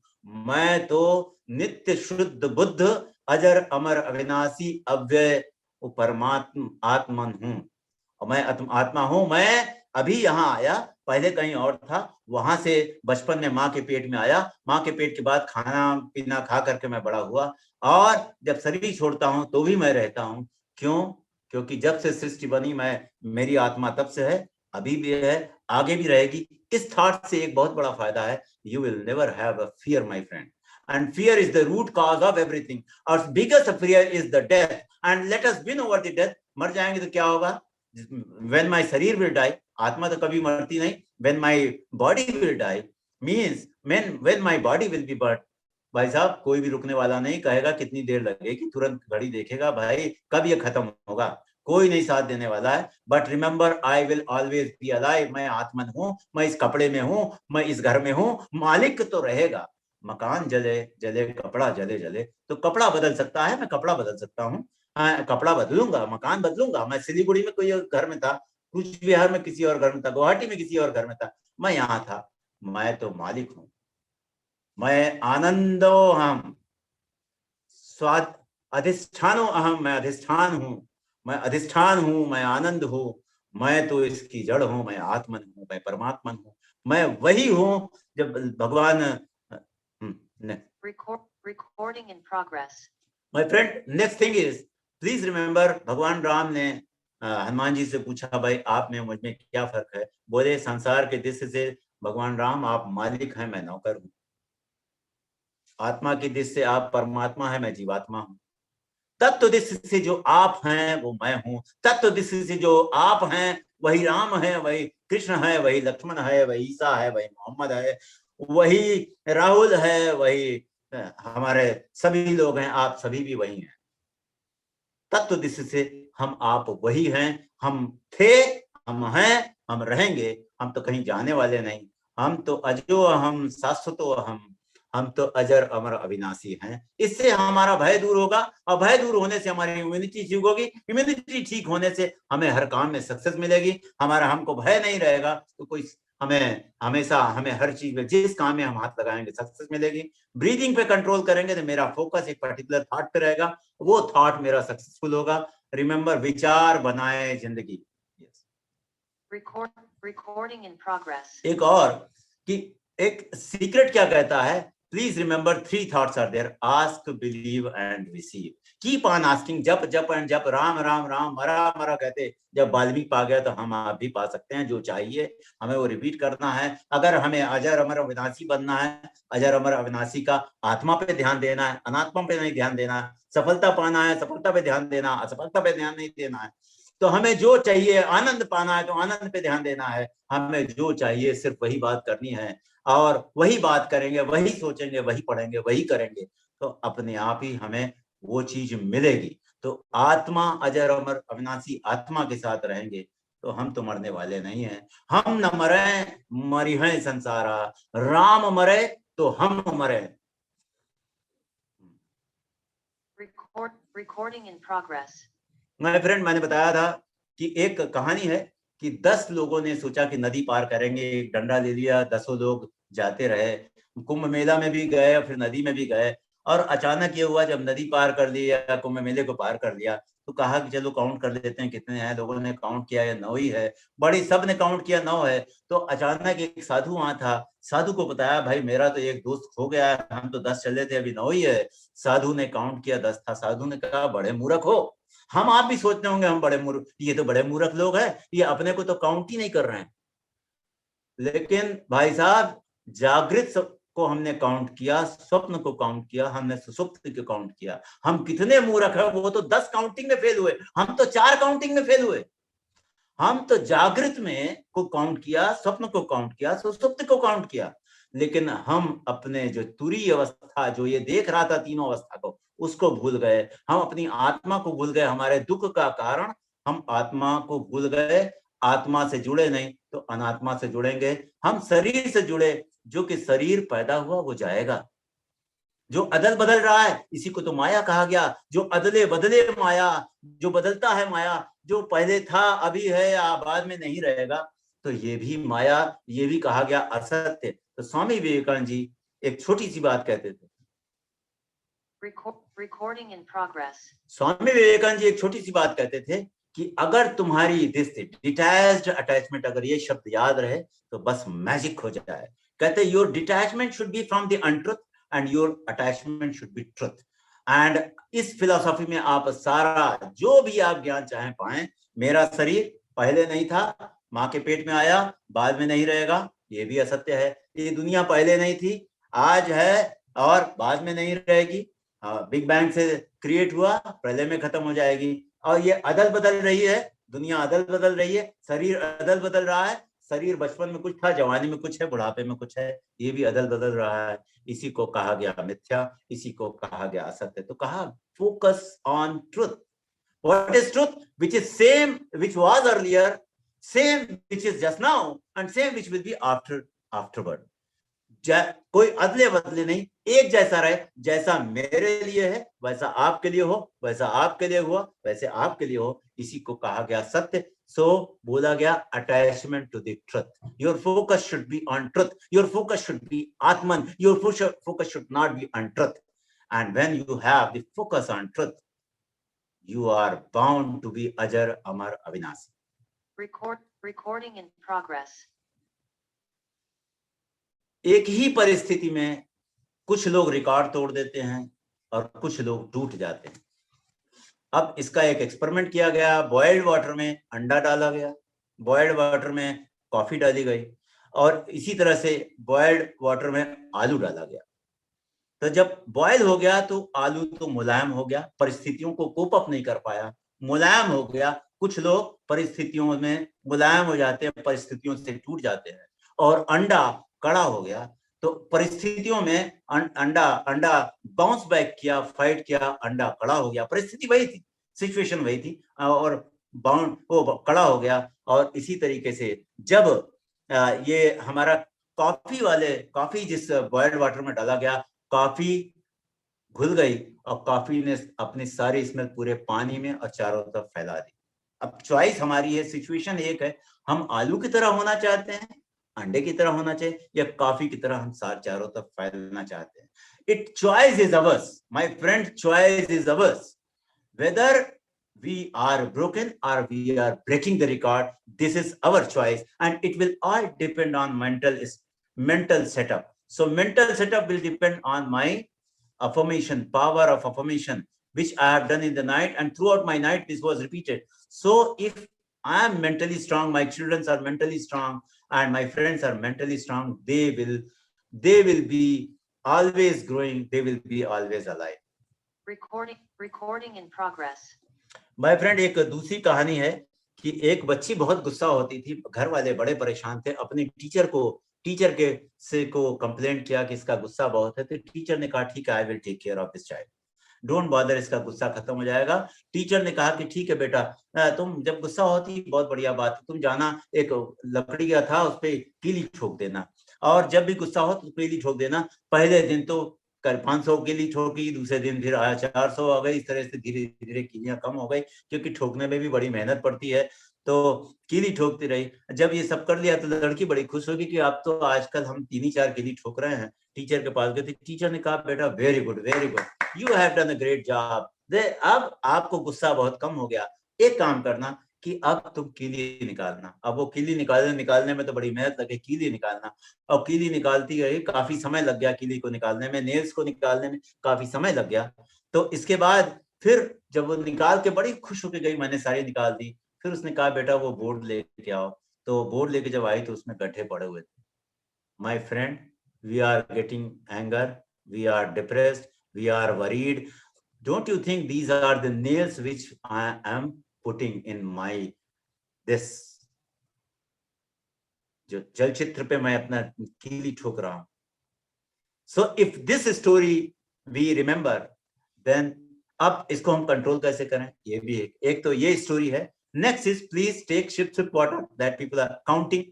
मैं तो नित्य शुद्ध बुद्ध अजर अमर अविनाशी अव्यय परमात्मा आत्मन हूं. और मैं आत्मा हूं. मैं अभी यहाँ आया, पहले कहीं और था. वहां से बचपन में माँ के पेट में आया. माँ के पेट के बाद खाना पीना खा करके मैं बड़ा हुआ. और जब शरीर छोड़ता हूं तो भी मैं रहता हूं. क्यों? क्योंकि जब से सृष्टि बनी, मेरी आत्मा तब से है, अभी भी है, आगे भी रहेगी. इस थॉट से एक बहुत बड़ा फायदा है. You will never have a fear, my friend. And fear is the root cause of everything. Our biggest fear is the death. And let us win over the death. मर जाएंगे तो क्या होगा? When my शरीर will die, आत्मा तो कभी मरती नहीं. When my body will die, means when my body will be burnt. भाई साहब, कोई भी रुकने वाला नहीं. कहेगा कितनी देर लगेगी, तुरंत घड़ी देखेगा, भाई कब ये खत्म होगा. कोई नहीं साथ देने वाला है. But remember, I will always be alive. मैं आत्मन हूं, मैं इस कपड़े में हूं, मैं इस घर में हूं. मालिक तो रहेगा. मकान जले जले, कपड़ा जले जले, तो कपड़ा बदल सकता है, मैं कपड़ा बदल सकता हूँ, हाँ कपड़ा बदलूंगा, मकान बदलूंगा। मैं सिलीगुड़ी में कोई घर में था, कूच बिहार में किसी और घर में था, गुवाहाटी में किसी और घर में था, मैं यहाँ था। मैं तो मालिक हूँ, मैं आनंदो हम, स्वाद अधिष्ठानो अहम, मैं अधिष्ठान हूँ, मैं अधिष्ठान हूँ, मैं आनंद हूँ, मैं तो इसकी जड़ हूँ, मैं आत्मन हूँ, मैं परमात्मन हूँ, मैं वही हूँ। जब भगवान Recording in progress. My friend, next thing is, please remember, भगवान राम ने हनुमान जी से पूछा, भाई आप में मुझ में क्या फर्क है? बोले संसार के दृष्टि से भगवान राम आप मालिक हैं, मैं नौकर हूँ। आत्मा की दृष्टि से आप परमात्मा है, मैं जीवात्मा हूँ। तत्व दृष्टि से जो आप हैं वो मैं हूँ। तत्व दृष्टि से जो आप हैं वही राम है, वही कृष्ण है, वही लक्ष्मण है, वही ईसा है, वही मोहम्मद है, वही राहुल है, वही हमारे सभी लोग हैं, आप सभी भी वही हैं। तत्व दृष्टि से हम आप वही हैं, हम थे, हम हैं, हम रहेंगे, हम तो कहीं जाने वाले नहीं। हम तो अजो अहम शाश्वतो अहम, हम तो अजर अमर अविनाशी हैं। इससे हमारा भय दूर होगा, और भय दूर होने से हमारी इम्यूनिटी ठीक होगी। इम्यूनिटी ठीक होने से हमें हर काम में सक्सेस मिलेगी। हमारा हमको भय नहीं रहेगा तो कोई हमें हमेशा हमें हर चीज में, जिस काम में हम हाथ लगाएंगे सक्सेस मिलेगी। ब्रीदिंग पे कंट्रोल करेंगे तो मेरा फोकस एक पर्टिकुलर थॉट पे रहेगा, वो थॉट मेरा सक्सेसफुल होगा। रिमेंबर, विचार बनाए जिंदगी। Recording in progress. एक और कि एक सीक्रेट क्या कहता है, please remember 3 thoughts are there, ask, believe and receive. Keep on asking, जप जप एंड जप, राम राम राम, मरा मरा कहते जब वाल्मीकि पा गया तो हम आप भी पा सकते हैं। जो चाहिए हमें वो रिपीट करना है। अगर हमें अजर अमर अविनाशी बनना है, अजर अमर अविनाशी का आत्मा पे ध्यान देना है, अनात्मा पे नहीं ध्यान देना है। सफलता पाना है, सफलता पे ध्यान देना, असफलता पे ध्यान नहीं देना है। तो हमें जो चाहिए आनंद पाना है तो आनंद पे ध्यान देना है। हमें जो चाहिए सिर्फ वही बात करनी है, और वही बात करेंगे, वही सोचेंगे, वही पढ़ेंगे, वही करेंगे, तो अपने आप ही हमें वो चीज मिलेगी। तो आत्मा अजर अमर अविनाशी आत्मा के साथ रहेंगे तो हम तो मरने वाले नहीं हैं। हम न मरे मरी हैं संसारा, राम मरे तो हम मरे। Recording in progress. मेरे फ्रेंड, मैंने बताया था कि एक कहानी है कि 10 लोगों ने सोचा कि नदी पार करेंगे, एक डंडा ले लिया, 10 लोग जाते रहे, कुंभ मेला में भी गए, फिर नदी में भी गए, और अचानक ये हुआ जब नदी पार कर लिया, कुंभ मेले को पार कर लिया, तो कहा कि चलो काउंट कर लेते हैं कितने हैं। लोगों ने काउंट किया, 9 ही है। बड़ी सब ने काउंट किया 9 है। तो अचानक एक साधु वहां था, साधु को बताया, भाई मेरा तो एक दोस्त खो गया है, हम तो 10 चले थे, अभी 9 ही है। साधु ने काउंट किया, 10 था। साधु ने कहा, बड़े मूर्ख हो, हम आप भी सोचते होंगे हम बड़े मूर्ख, ये तो बड़े मूर्ख लोग हैं, ये अपने को तो काउंट ही नहीं कर रहे हैं। लेकिन भाई साहब, जागृत को हमने काउंट किया, स्वप्न को काउंट किया, हमने सुसुप्त को काउंट किया। हम कितने मूर्ख हैं, वो तो 10 काउंटिंग में फेल हुए, हम तो 4 काउंटिंग में फेल हुए। हम तो जागृत में को काउंट किया, स्वप्न को काउंट किया, सुसुप्त को काउंट किया, लेकिन हम अपने जो तुरीय अवस्था, जो ये देख रहा था तीनों अवस्था को, उसको भूल गए। हम अपनी आत्मा को भूल गए, हमारे दुख का कारण हम आत्मा को भूल गए। आत्मा से जुड़े नहीं तो अनात्मा से जुड़ेंगे। हम शरीर से जुड़े, जो कि शरीर पैदा हुआ वो जाएगा। जो अदल बदल रहा है इसी को तो माया कहा गया। जो अदले बदले माया, जो बदलता है माया, जो पहले था अभी है या बाद में नहीं रहेगा, तो ये भी माया, ये भी कहा गया असत्य। तो स्वामी विवेकानंद जी एक छोटी सी बात कहते थे। Recording in progress. Swami Vivekananda ji एक छोटी सी बात कहते थे कि अगर तुम्हारी दृष्टि डिटैच्ड अटैचमेंट, अगर ये शब्द याद रहे तो बस मैजिक हो जाए। कहते your detachment should be from the untruth and your attachment should be truth. And इस फिलॉसफी में आप सारा जो भी आप ज्ञान चाहें पाएं। मेरा शरीर पहले नहीं था, माँ के पेट में आया, बाद में नहीं रहेगा, ये भी असत्य है। ये दुनिया पहले नहीं थी, आज है और बाद में नहीं रहेगी। बिग बैंग से क्रिएट हुआ, प्रलय में खत्म हो जाएगी। और ये अदल बदल रही है, दुनिया अदल बदल रही है, शरीर अदल बदल रहा है। शरीर बचपन में कुछ था, जवानी में कुछ है, बुढ़ापे में कुछ है, ये भी अदल बदल रहा है। इसी को कहा गया मिथ्या, इसी को कहा गया असत्य। तो कहा focus on truth. What is truth? Which is same which was earlier, same which is just now, and same which will be afterward. कोई अदले बदले नहीं, एक जैसा रहे, जैसा मेरे लिए है वैसा आपके लिए हो, वैसा आपके लिए हुआ वैसे आपके लिए हो, इसी को कहा गया सत्य। सो बोला गया attachment to the truth. Your focus should be on truth, your focus should be atman, your focus should not be on truth. And when you have the focus on truth, you are bound to be Ajar, Amar, Avinasi. Recording in progress. एक ही परिस्थिति में कुछ लोग record तोड़ देते हैं और कुछ लोग टूट जाते हैं। अब इसका एक एक्सपेरिमेंट किया गया, बॉइल्ड वाटर में अंडा डाला गया, बॉइल्ड वाटर में कॉफी डाली गई और इसी तरह से बॉइल्ड वाटर में आलू डाला गया। तो जब बॉयल हो गया तो आलू तो मुलायम हो गया, परिस्थितियों को कोप अप नहीं कर पाया, मुलायम हो गया। कुछ लोग परिस्थितियों में मुलायम हो जाते हैं, परिस्थितियों से टूट जाते हैं। और अंडा कड़ा हो गया, तो परिस्थितियों में अंडा बाउंस बैक किया, फाइट किया, अंडा कड़ा हो गया। परिस्थिति वही थी, सिचुएशन वही थी और वो कड़ा हो गया। और इसी तरीके से जब ये हमारा कॉफी जिस बॉइल्ड वाटर में डाला गया, कॉफी घुल गई और कॉफी ने अपनी सारी स्मेल पूरे पानी में और चारों तरफ फैला दी। अब चॉइस हमारी है, सिचुएशन एक है, हम आलू की तरह होना चाहते हैं, अंडे की तरह होना चाहिए, या कॉफी की तरह हम चारों तरफ फैलना चाहते हैं। It choice is ours my friend, choice is ours. Whether we are broken or we are breaking the record, this is our choice, and it will all depend on mental setup. So mental setup will depend on my affirmation, power of affirmation, which I have done in the night, and throughout my night this was repeated. So if I am mentally strong, my children are mentally strong, and my friends are mentally strong, they will be always growing, they will be always alive. Recording in progress. My friend, एक दूसरी कहानी है कि एक बच्ची बहुत गुस्सा होती थी, घर वाले बड़े परेशान थे, अपने टीचर को कंप्लेंट किया कि इसका गुस्सा बहुत है। तो टीचर ने कहा ठीक है, I will take care of this child, don't bother, इसका गुस्सा खत्म हो जाएगा। टीचर ने कहा कि ठीक है बेटा, तुम जब गुस्सा होती बहुत बढ़िया बात, तुम जाना एक लकड़ी का था, उस पर कीली ठोक देना, और जब भी गुस्सा हो तो कीली ठोक देना। पहले दिन तो 500 कीली ठोकी, दूसरे दिन फिर 400 आ गई, इस तरह से धीरे धीरे कीलियां कम हो गई, क्योंकि ठोकने में भी बड़ी मेहनत पड़ती है। तो कीली ठोकती रही। जब ये सब कर लिया तो लड़की बड़ी खुश होगी कि आप तो आजकल हम 3-4 कीली ठोक रहे हैं। टीचर के पास गए थे, टीचर ने कहा बेटा very good, you have done a great job, अब आपको गुस्सा बहुत कम हो गया। एक काम करना कि अब तुम कीली निकालना। अब वो कीली निकालने में तो बड़ी मेहनत लगी, कीली निकालना, और कीली निकालती गई, काफी समय लग गया कीली को निकालने में, नेल्स को निकालने में काफी समय लग गया। तो इसके बाद फिर जब वो निकाल के बड़ी खुश होकर गई, मैंने सारी निकाल दी, फिर उसने कहा बेटा वो बोर्ड लेके आओ। तो बोर्ड लेके जब आई तो उसमें गड्ढे पड़े हुए थे। My friend, we are getting anger, we are depressed, we are worried. Don't you think these are the nails which I am putting in my this, जो चलचित्र पे मैं अपना कीली ठोक रहा हूं। So if this story we remember, then अब इसको हम कंट्रोल कैसे करें, ये भी एक तो ये स्टोरी है। Next is please take ships with water, that people are counting,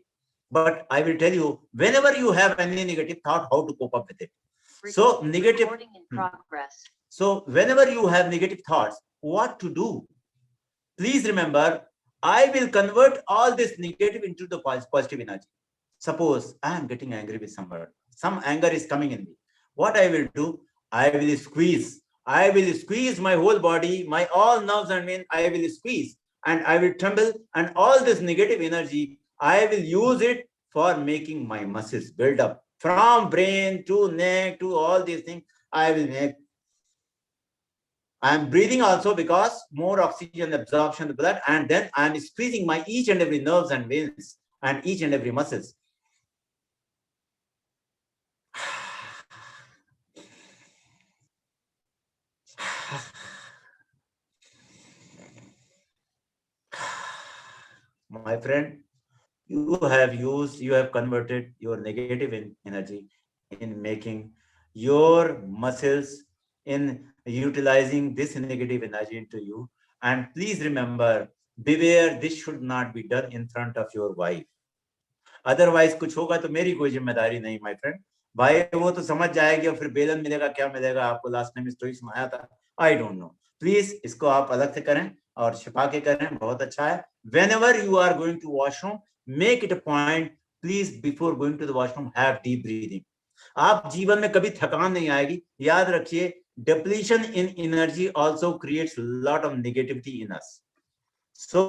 but I will tell you whenever you have any negative thought, how to cope up with it. So negative. Recording in progress. So whenever you have negative thoughts, what to do? Please remember, I will convert all this negative into the positive energy. Suppose I am getting angry with someone, some anger is coming in me. What I will do, I will squeeze my whole body, my all nerves and veins, I will squeeze, and I will tremble, and all this negative energy, I will use it for making my muscles build up. From brain to neck to all these things, I will make. I am breathing also, because more oxygen absorption in the blood, and then I am squeezing my each and every nerves and veins and each and every muscles. My friend, you have converted your negative energy in making your muscles, in utilizing this negative energy into you. And please remember, beware, this should not be done in front of your wife. Otherwise कुछ होगा तो मेरी कोई जिम्मेदारी नहीं, my friend. भाई वो तो समझ जाएगी और फिर बेलन मिलेगा क्या मिलेगा, आपको लास्ट टाइम स्टोरी सुनाया था, आई डोंट नो। प्लीज इसको आप अलग से करें और छिपा के करें, बहुत अच्छा है। Whenever you are going to washroom, make it a point, please before going to the washroom have deep breathing. आप जीवन में कभी थकान नहीं आएगी, याद रखिए। Depletion in energy also creates lot of negativity in us. So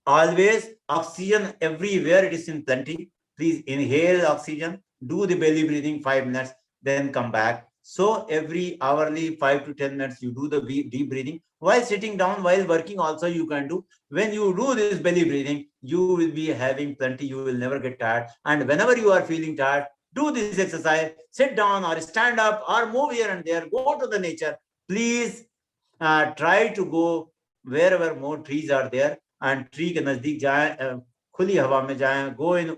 always oxygen everywhere it is in plenty. Please inhale oxygen, do the belly breathing 5 minutes, then come back. So every hourly 5 to 10 minutes you do the deep breathing. While sitting down, while working also you can do. When you do this belly breathing, you will be having plenty, you will never get tired. And whenever you are feeling tired, do this exercise, sit down or stand up or move here and there, go to the nature. Please try to go wherever more trees are there and tree के नजदीक जाएं, खुली हवा में जाएं, go in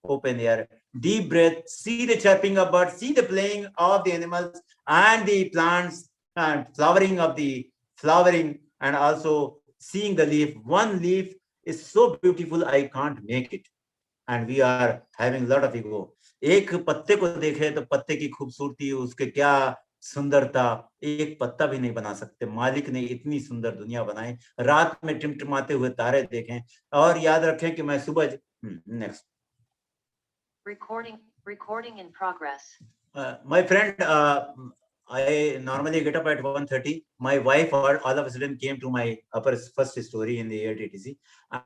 open air, deep breath, see the chirping of birds, see the playing of the animals and the plants and flowering and also seeing the leaf. One leaf is so beautiful, I can't make it, and we are having a lot of ego. एक पत्ते को देखे तो पत्ते की खूबसूरती, उसके क्या सुंदरता, एक पत्ता भी नहीं बना सकते। मालिक ने इतनी सुंदर दुनिया बनाई, रात में टिमटिमाते हुए तारे देखें और याद रखें कि मैं सुबह next Recording in progress. My friend, I normally get up at 1:30. My wife all of a sudden came to my first story in the ATTC,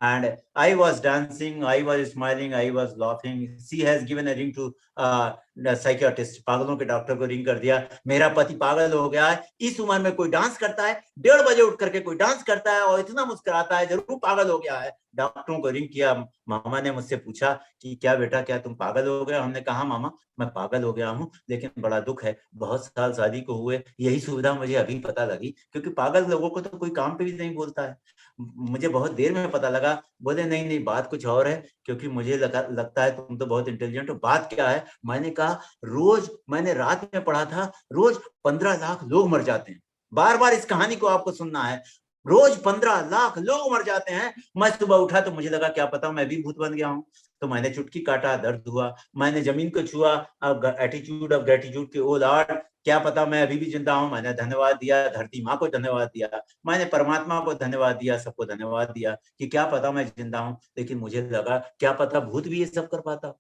and I was dancing, I was smiling, I was laughing. She has given a ring to psychiatrist, पागलों के doctor को ring कर दिया, मेरा पति पागल हो गया है, इस उम्र में कोई डांस करता है, 1:30 बजे उठ करके कोई डांस करता है और इतना मुस्कुराता है, जरूर पागल हो गया है। डॉक्टरों को रिंग किया, मामा ने मुझसे पूछा कि क्या बेटा, क्या तुम पागल हो गए? हमने कहा मामा मैं पागल हो गया हूँ, लेकिन बड़ा दुख है, बहुत साल शादी को हुए, यही सुविधा मुझे अभी पता लगी, क्योंकि पागल लोगों को तो कोई काम पे भी नहीं बोलता है। मुझे बहुत देर में पता लगा। बोले नहीं बात कुछ और है, क्योंकि मुझे लगता है तुम तो बहुत इंटेलिजेंट हो। बात क्या है? मैंने कहा रोज, मैंने रात में पढ़ा था, रोज 15 लाख लोग मर जाते हैं। बार बार इस कहानी को आपको सुनना है, रोज 15 लाख लोग मर जाते हैं। मैं सुबह उठा तो मुझे लगा क्या पता मैं भी भूत बन गया हूँ, तो मैंने चुटकी काटा, दर्द हुआ, मैंने जमीन को छुआ, एटीट्यूड ऑफ ग्रेटिट्यूड के ओ लॉर्ड, क्या पता मैं अभी भी जिंदा हूँ। मैंने धन्यवाद दिया, धरती माँ को धन्यवाद दिया, मैंने परमात्मा को धन्यवाद दिया, सबको धन्यवाद दिया कि क्या पता मैं जिंदा हूँ। लेकिन मुझे लगा क्या पता भूत भी ये सब कर पाता।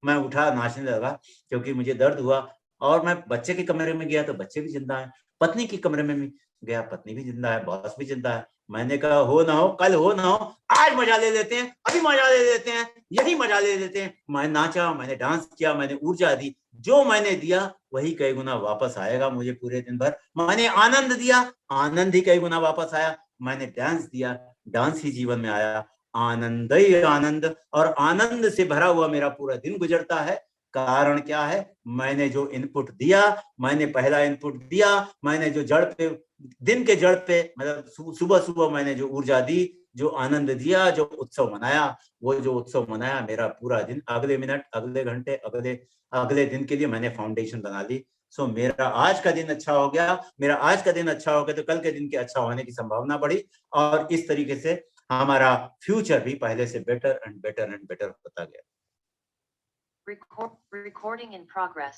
मैं उठा, नाचने लगा, क्योंकि मुझे दर्द हुआ। और मैं बच्चे के कमरे में गया तो बच्चे भी जिंदा है, पत्नी के कमरे में गया, पत्नी भी जिंदा है, बॉस भी जिंदा है। मैंने कहा हो ना हो, कल हो ना हो, आज मजा ले लेते हैं, अभी मजा ले लेते हैं, यही मजा ले लेते हैं। मैं नाचा, मैंने डांस किया, मैंने ऊर्जा दी, जो मैंने दिया वही कई गुना वापस आएगा मुझे। पूरे दिन भर मैंने आनंद दिया, आनंद ही कई गुना वापस आया। मैंने डांस दिया, डांस ही जीवन में आया, आनंद ही आनंद, और आनंद से भरा हुआ मेरा पूरा दिन गुजरता है। कारण क्या है? मैंने जो इनपुट दिया, मैंने पहला इनपुट दिया, मैंने जो जड़ पे, दिन के जड़ पे, मतलब सुबह सुबह मैंने जो ऊर्जा दी, जो आनंद दिया, जो उत्सव मनाया, वो जो उत्सव मनाया, मेरा पूरा दिन, अगले मिनट, अगले घंटे, अगले दिन के लिए मैंने फाउंडेशन बना ली। सो मेरा आज का दिन अच्छा हो गया, मेरा आज का दिन अच्छा हो गया तो कल के दिन के अच्छा होने की संभावना बढ़ी, और इस तरीके से हमारा फ्यूचर भी पहले से better and better and better होता गया। Recording in progress.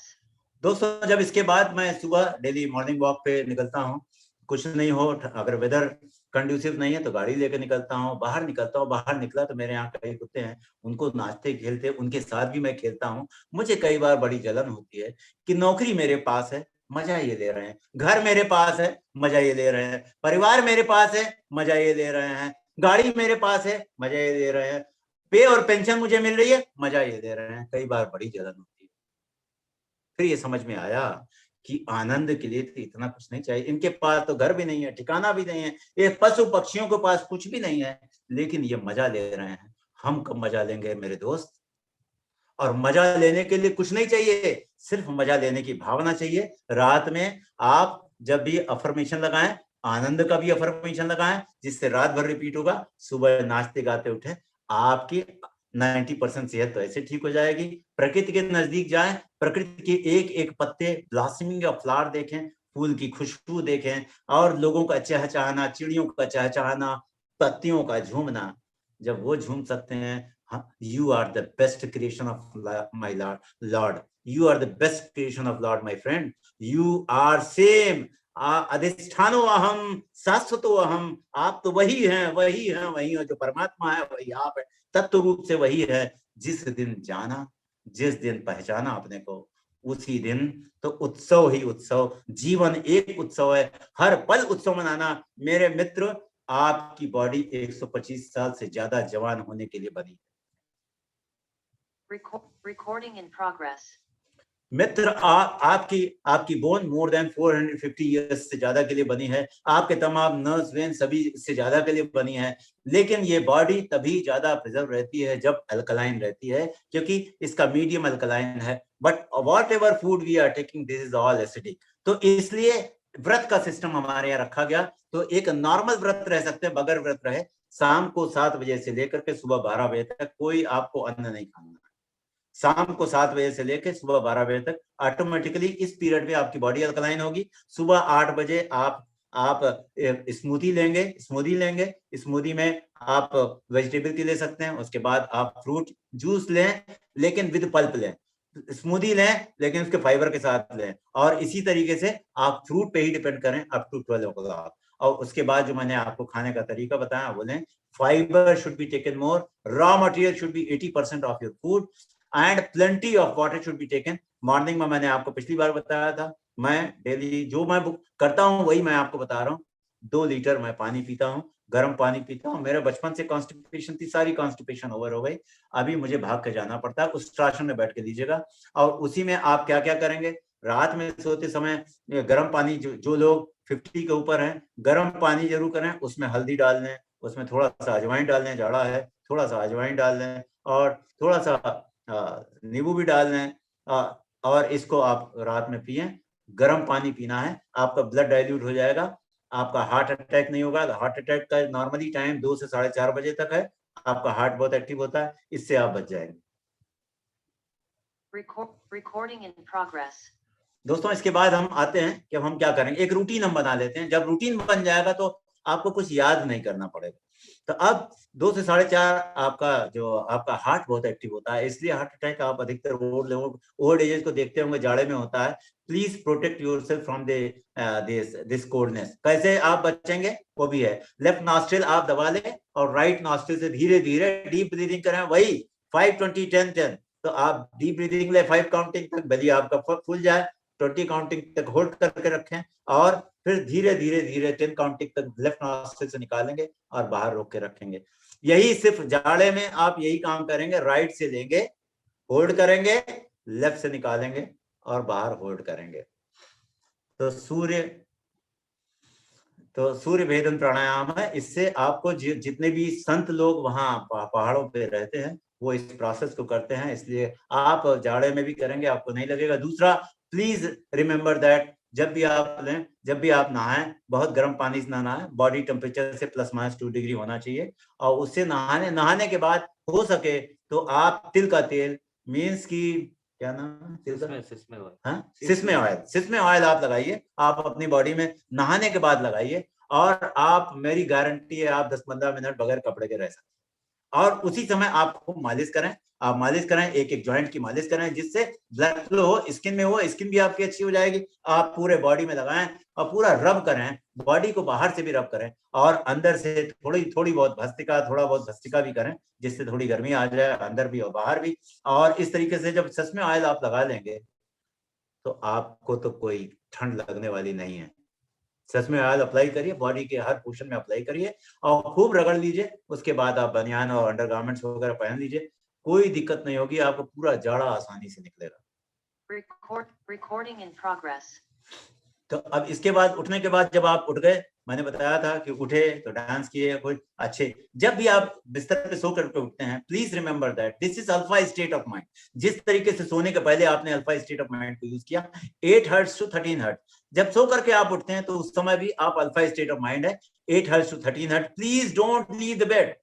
दोस्तों, जब इसके बाद मैं सुबह डेली मॉर्निंग वॉक पे निकलता हूँ, कुछ नहीं हो, अगर वेदर कंड्यूसिव नहीं है तो गाड़ी लेकर निकलता हूँ, बाहर निकलता हूँ। बाहर निकला तो मेरे यहाँ कई कुत्ते हैं, उनको नाचते खेलते उनके साथ भी मैं खेलता हूँ। मुझे कई बार बड़ी जलन होती है कि नौकरी मेरे पास है, मजा ये ले रहे हैं, घर मेरे पास है, मजा ये ले रहे हैं, परिवार मेरे पास है, मजा ये ले रहे हैं, गाड़ी मेरे पास है, मजा ये ले रहे हैं, पे और पेंशन मुझे मिल रही है, मजा ये ले रहे हैं। कई बार बड़ी जलन होती है। फिर ये समझ में आया कि आनंद के लिए तो इतना कुछ नहीं चाहिए। इनके पास तो घर भी नहीं है, ठिकाना भी नहीं है, ये पशु पक्षियों के पास कुछ भी नहीं है, लेकिन ये मजा ले रहे हैं। हम कब मजा लेंगे मेरे दोस्त? और मजा लेने के लिए कुछ नहीं चाहिए, सिर्फ मजा लेने की भावना चाहिए। रात में आप जब भी अफर्मेशन लगाएं, आनंद का भी अफर्मेशन लगाएं, जिससे रात भर रिपीट होगा। सुबह नाचते गाते उठे, आपकी 90% सेहत तो ऐसे ठीक हो जाएगी। प्रकृति के नजदीक जाएं, प्रकृति के एक एक पत्ते, ब्लॉसमिंग ऑफ फ्लावर देखें, फूल की खुशबू देखें, और लोगों का चहचहाना, चिड़ियों का चहचहाना, पत्तियों का झूमना। जब वो झूम सकते हैं, you are the best creation of my lord. You are the best creation of Lord, my friend. You are same. अधिष्ठानो अहम शाश्वतो अहम. आप तो वही हैं, वही हैं, वही हैं. जो परमात्मा है वही आप है. तत्व रूप से वही है. जिस दिन जाना, जिस दिन पहचाना अपने को, उसी दिन तो उत्सव ही उत्सव. जीवन एक उत्सव है. हर पल उत्सव मनाना. मेरे मित्र, आपकी बॉडी 125 साल से ज्यादा जवान होने के लिए बनी. Recording in progress. मित्र, आपकी बोन मोर देन 450 ईयर्स से ज्यादा के लिए बनी है. आपके तमाम नर्व्स, वेन सभी इससे ज्यादा के लिए बनी है. लेकिन ये बॉडी तभी ज्यादा प्रिजर्व रहती है जब अल्कलाइन रहती है, क्योंकि इसका मीडियम अल्कलाइन है. But whatever food we are taking, this is all acidic. तो इसलिए व्रत का सिस्टम हमारे यहाँ रखा गया. तो एक नॉर्मल व्रत रह सकते हैं, बगैर व्रत रहे. शाम को 7 बजे से लेकर के सुबह 12 बजे तक कोई आपको अन्न नहीं खाना. शाम को 7 बजे से लेकर सुबह 12 बजे तक ऑटोमेटिकली इस पीरियड में आपकी बॉडी अल्कलाइन होगी. सुबह 8 बजे आप स्मूदी लेंगे. स्मूदी में आप वेजिटेबल की ले सकते हैं. उसके बाद आप फ्रूट जूस लें, लेकिन विद पल्प लें. स्मूदी लें, लेकिन उसके फाइबर के साथ लें. और इसी तरीके से आप फ्रूट पे ही डिपेंड करें अप टू 12 o'clock. और उसके बाद जो मैंने आपको खाने का तरीका बताया, बोले fibre should be taken more, raw material should be 80% of your food, and plenty of water should be taken. Morning में मैंने आपको पिछली बार बताया था, मैं डेली जो मैं करता हूँ वही मैं आपको बता रहा हूँ. 2 लीटर मैं पानी पीता हूँ, गर्म पानी पीता हूँ. मेरे बचपन से कॉन्स्टिपेशन थी, सारी कॉन्स्टिपेशन ओवर हो गई. अभी मुझे भाग के जाना पड़ता है. उस आसन में बैठ के लीजिएगा. और उसी में आप क्या क्या करेंगे, रात में सोते समय गर्म पानी, जो लोग 50 के ऊपर हैं, गर्म पानी जरूर करें. उसमें हल्दी डाल लें, उसमें थोड़ा सा अजवाइन डाल लें, जाड़ा है थोड़ा सा अजवाइन डाल लें, और थोड़ा सा नींबू भी डाल लें. और इसको आप रात में पिए. गर्म पानी पीना है. आपका ब्लड डाइल्यूट हो जाएगा. आपका हार्ट अटैक नहीं होगा. हार्ट अटैक का नॉर्मली टाइम 2 से 4:30 बजे तक है. आपका हार्ट बहुत एक्टिव होता है, इससे आप बच जाएंगे. Recording in progress. दोस्तों, इसके बाद हम आते हैं कि हम क्या करेंगे. एक रूटीन हम बना लेते हैं. जब रूटीन बन जाएगा तो आपको कुछ याद नहीं करना पड़ेगा. तो अब 2 से 4:30 आपका हार्ट बहुत एक्टिव होता है, इसलिए हार्ट अटैक आप अधिकतर ओल्ड एजेस को देखते होंगे, जाड़े में होता है. Please protect yourself from this coldness. कैसे आप बचेंगे वो भी है. लेफ्ट नॉस्ट्रिल आप दबा लें और राइट नॉस्ट्रिल से धीरे धीरे डीप ब्रीदिंग करें. वही 5 20 10 10. तो आप डीप ब्रीदिंग ले 5 काउंटिंग तक, भले आपका फुल जाए. 20 काउंटिंग तक होल्ड करके रखें, और फिर धीरे धीरे धीरे 10 काउंटिंग तक लेफ्ट नॉस्ट्रिल से निकालेंगे और बाहर रोक के रखेंगे. यही सिर्फ जाड़े में आप यही काम करेंगे. राइट से लेंगे, होल्ड करेंगे, लेफ्ट से निकालेंगे और बाहर होल्ड करेंगे. तो सूर्य भेदन प्राणायाम है. इससे आपको जितने भी संत लोग वहां पहाड़ों पे रहते हैं वो इस प्रोसेस को करते हैं, इसलिए आप जाड़े में भी करेंगे, आपको नहीं लगेगा. दूसरा, प्लीज रिमेंबर दैट जब भी आप लें, जब भी आप नहाएं, बहुत गर्म पानी से नहाएं. बॉडी टेम्परेचर से +- 2 डिग्री होना चाहिए. और उससे नहाने के बाद हो सके तो आप तिल का तेल, मीन्स की क्या नाम, सिसमे ऑयल आप लगाइए. आप अपनी बॉडी में नहाने के बाद लगाइए, और आप, मेरी गारंटी है, आप 10-15 मिनट बगैर कपड़े के रह सकते. और उसी समय आप खूब मालिश करें. आप मालिश करें, एक जॉइंट की मालिश करें, जिससे ब्लड फ्लो हो, स्किन में हो, स्किन भी आपकी अच्छी हो जाएगी. आप पूरे बॉडी में लगाएं और पूरा रब करें. बॉडी को बाहर से भी रब करें और अंदर से थोड़ी बहुत भस्त्रिका भी करें, जिससे थोड़ी गर्मी आ जाए अंदर भी और बाहर भी. और इस तरीके से जब सच में ऑयल आप लगा लेंगे तो आपको तो कोई ठंड लगने वाली नहीं है. सच में ऑयल अप्लाई करिए, बॉडी के हर पोर्शन में अप्लाई करिए और खूब रगड़ लीजिए. उसके बाद आप बनियान और अंडरगारमेंट्स वगैरह पहन लीजिए. कोई दिक्कत नहीं होगी, आपको पूरा जाड़ा आसानी से निकलेगा. Recording in progress. तो अब इसके बाद, उठने के बाद, जब आप उठ गए, मैंने बताया था कि उठे तो डांस किए कोई अच्छे. जब भी आप बिस्तर पे सो करके उठते हैं, please remember that this is alpha state of mind. जिस तरीके से सोने के पहले आपने अल्फा स्टेट ऑफ माइंड को यूज किया, 8 हर्ट्ज to 13 हर्ट्ज. जब सो करके आप उठते हैं तो उस समय भी आप अल्फा स्टेट ऑफ माइंड है, 8 hertz to 13 hertz. Please don't leave the bed.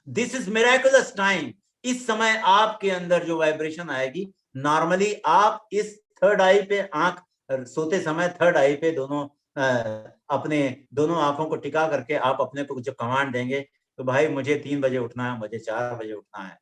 This is miraculous time. इस समय आपके अंदर जो वाइब्रेशन आएगी, नॉर्मली आप इस थर्ड आई पे आंख, सोते समय थर्ड आई पे अपने दोनों आंखों को टिका करके आप अपने को जो कमांड देंगे, तो भाई मुझे 3 बजे उठना है, मुझे 4 बजे उठना है,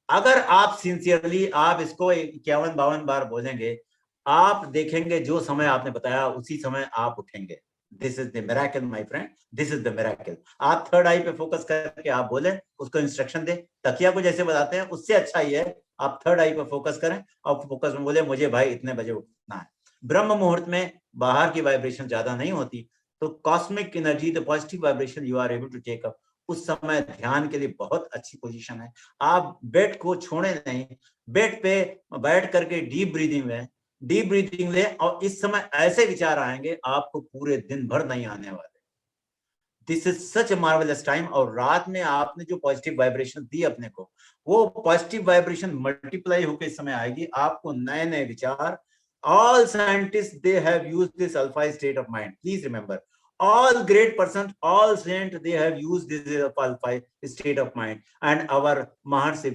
अगर आप सिंसियरली आप इसको 51-52 बार बोलेंगे, आप देखेंगे जो समय आपने बताया उसी समय आप उठेंगे। This is the miracle my friend, this is the miracle. आप थर्ड आई पे फोकस करके आप बोले, उसको इंस्ट्रक्शन दे, तकिया को जैसे बताते हैं उससे अच्छा ही है आप थर्ड आई पे फोकस करें और फोकस में बोले मुझे भाई इतने बजे उठना है। ब्रह्म मुहूर्त में बाहर की वाइब्रेशन ज्यादा नहीं होती, तो cosmic energy, the positive vibration you are able to take up, उस समय ध्यान के लिए बहुत अच्छी पोजीशन है। आप बेड को छोड़े नहीं, बेड पे बैठ करके डीप ब्रीदिंग ले, और इस समय ऐसे विचार आएंगे आपको पूरे दिन भर नहीं आने वाले। This is such a marvellous time. और रात में आपने जो पॉजिटिव वाइब्रेशन दी अपने को, वो पॉजिटिव वाइब्रेशन मल्टीप्लाई होकर इस समय आएगी, आपको नए नए विचार। All scientists, they have used this alpha state of mind. Please remember, all great persons, all saints, they have used this alpha state of mind. And our Maharshi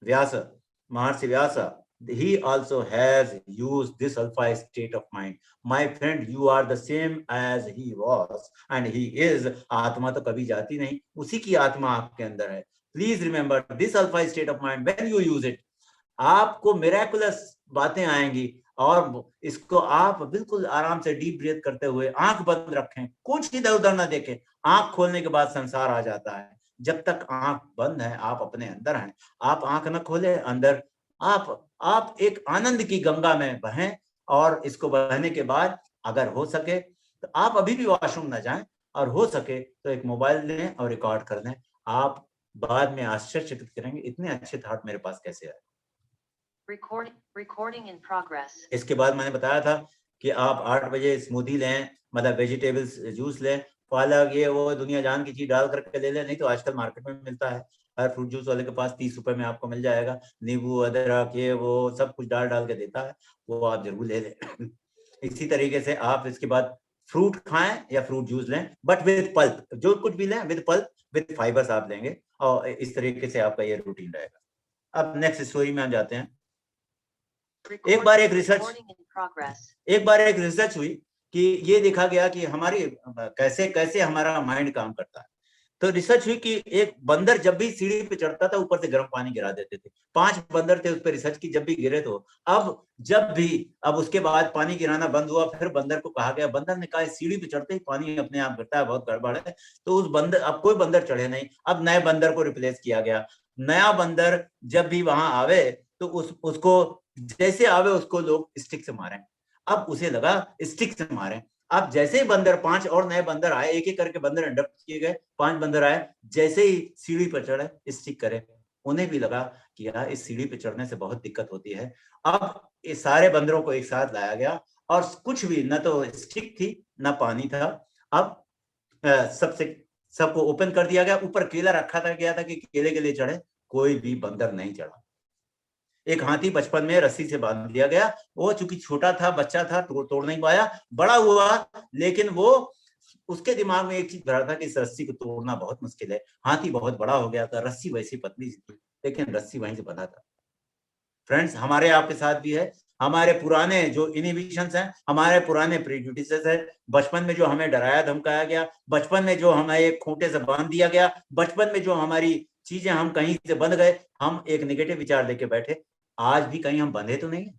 Vyasa, he also has used this alpha state of mind. My friend, you are the same as he was and he is. आत्मा तो कभी जाती नहीं, उसी की आत्मा आपके अंदर है। Please remember this alpha state of mind. When you use it, आपको मिराकुलस बातें आएंगी। और इसको आप बिल्कुल आराम से डीप ब्रीथ करते हुए आंख बंद रखें, कुछ इधर उधर ना देखें। आंख खोलने के बाद संसार आ जाता है। जब तक आंख बंद है आप अपने अंदर हैं। आप आंख न खोले, अंदर आप एक आनंद की गंगा में बहें। और इसको बहने के बाद अगर हो सके तो आप अभी भी वॉशरूम ना जाएं, और हो सके तो एक मोबाइल लें और रिकॉर्ड कर दें। आप बाद में आश्चर्यचकित करेंगे इतने अच्छे थॉट मेरे पास कैसे आए। Recording in progress. इसके बाद मैंने बताया था कि आप 8 बजे स्मूदी लें, मतलब वेजिटेबल्स जूस लें, पालक ये वो दुनिया जान की चीज डाल करके ले लें। नहीं तो आजकल मार्केट में मिलता है, हर फ्रूट जूस वाले के पास 30 रुपए में आपको मिल जाएगा, नींबू अदरक ये वो सब कुछ डाल के देता है, वो आप जरूर ले लें। इसी तरीके से आप इसके बाद फ्रूट खाएं या फ्रूट जूस लें, बट विद पल्प, जो कुछ भी लें विद पल्प, विद फाइबर्स आप लेंगे, और इस तरीके से आपका ये रूटीन रहेगा। अब नेक्स्ट स्टोरी में हम जाते हैं। एक बार एक रिसर्च हुई कि ये देखा गया कि हमारी कैसे हमारा माइंड काम करता है। तो रिसर्च हुई कि एक बंदर जब भी सीढ़ी पे चढ़ता था ऊपर से गर्म पानी गिरा देते थे। 5 बंदर थे उस पर रिसर्च की, जब भी गिरे तो अब उसके बाद पानी गिराना बंद हुआ। फिर बंदर को कहा गया, बंदर ने कहा सीढ़ी पे चढ़ते ही पानी अपने आप गिरता है, बहुत गड़बड़ है। तो उस बंदर, अब कोई बंदर चढ़े नहीं, अब नए बंदर को रिप्लेस किया गया। नया बंदर जब भी वहां आवे तो उसको जैसे आवे उसको लोग स्टिक से मारें। अब उसे लगा स्टिक से मारें। अब जैसे ही बंदर 5 और नए बंदर आए, एक एक करके बंदर इंडक्ट किए गए, 5 बंदर आए, जैसे ही सीढ़ी पर चढ़े स्टिक करे, उन्हें भी लगा कि यार इस सीढ़ी पे चढ़ने से बहुत दिक्कत होती है। अब इस सारे बंदरों को एक साथ लाया गया और कुछ भी, न तो स्टिक थी न पानी था। अब सबको ओपन कर दिया गया, ऊपर केला रखा गया था कि केले के लिए चढ़े, कोई भी बंदर नहीं चढ़ा। एक हाथी बचपन में रस्सी से बांध दिया गया, वो चूंकि छोटा था, बच्चा था, तोड़ नहीं पाया, बड़ा हुआ लेकिन वो उसके दिमाग में एक चीज भरा था कि इस रस्सी को तोड़ना बहुत मुश्किल है। हाथी बहुत बड़ा हो गया था, रस्सी वैसी पतली थी, लेकिन रस्सी वहीं से बंधा था। फ्रेंड्स, हमारे आपके साथ भी है, हमारे पुराने जो इनहिबिशंस हैं, हमारे पुराने प्रेजुडिसेस है, बचपन में जो हमें डराया धमकाया गया, बचपन में जो हमें एक खूंटे से बांध दिया गया, बचपन में जो हमारी चीजें हम कहीं से बंध गए, हम एक नेगेटिव विचार लेके बैठे, आज भी कहीं हम बंधे तो नहीं है।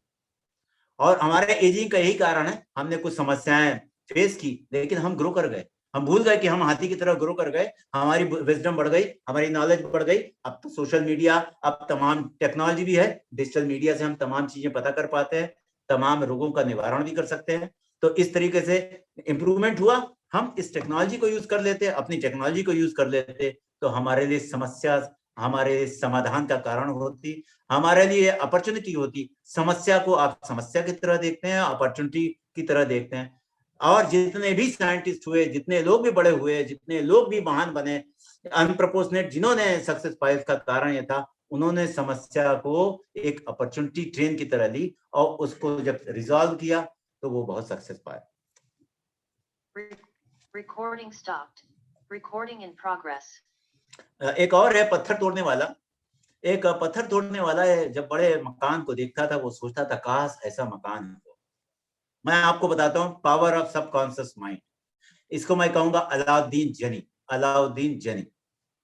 और हमारे एजिंग का यही कारण है, हमने कुछ समस्याएं फेस की लेकिन हम ग्रो कर गए, हम भूल गए कि हम हाथी की तरह ग्रो कर गए, हमारी विजडम बढ़ गई, हमारी नॉलेज बढ़ गई। अब तो सोशल मीडिया, अब तमाम टेक्नोलॉजी भी है, डिजिटल मीडिया से हम तमाम चीजें पता कर पाते हैं, तमाम रोगों का निवारण भी कर सकते हैं। तो इस तरीके से इंप्रूवमेंट हुआ, हम इस टेक्नोलॉजी को यूज कर लेते, अपनी टेक्नोलॉजी को यूज कर लेते, तो हमारे लिए समस्या हमारे समाधान का कारण होती, हमारे लिए अपॉर्चुनिटी होती। समस्या को आप समस्या की तरह देखते हैं, अपॉर्चुनिटी की तरह देखते हैं। और जितने भी साइंटिस्ट हुए, जितने लोग भी बड़े हुए, जितने लोग भी महान बने, अनप्रपोर्शनेट जिन्होंने सक्सेस पाई, उसका कारण यह था उन्होंने समस्या को एक अपॉर्चुनिटी ट्रेन की तरह ली और उसको जब रिजॉल्व किया तो वो बहुत सक्सेस पाए। Recording stopped. Recording in progress. एक और है पत्थर तोड़ने वाला। एक पत्थर तोड़ने वाला है, जब बड़े मकान को देखता था वो सोचता था काश ऐसा मकान हो। मैं आपको बताता हूँ पावर ऑफ सबकॉन्शियस माइंड, इसको मैं कहूंगा अलाउद्दीन जनी।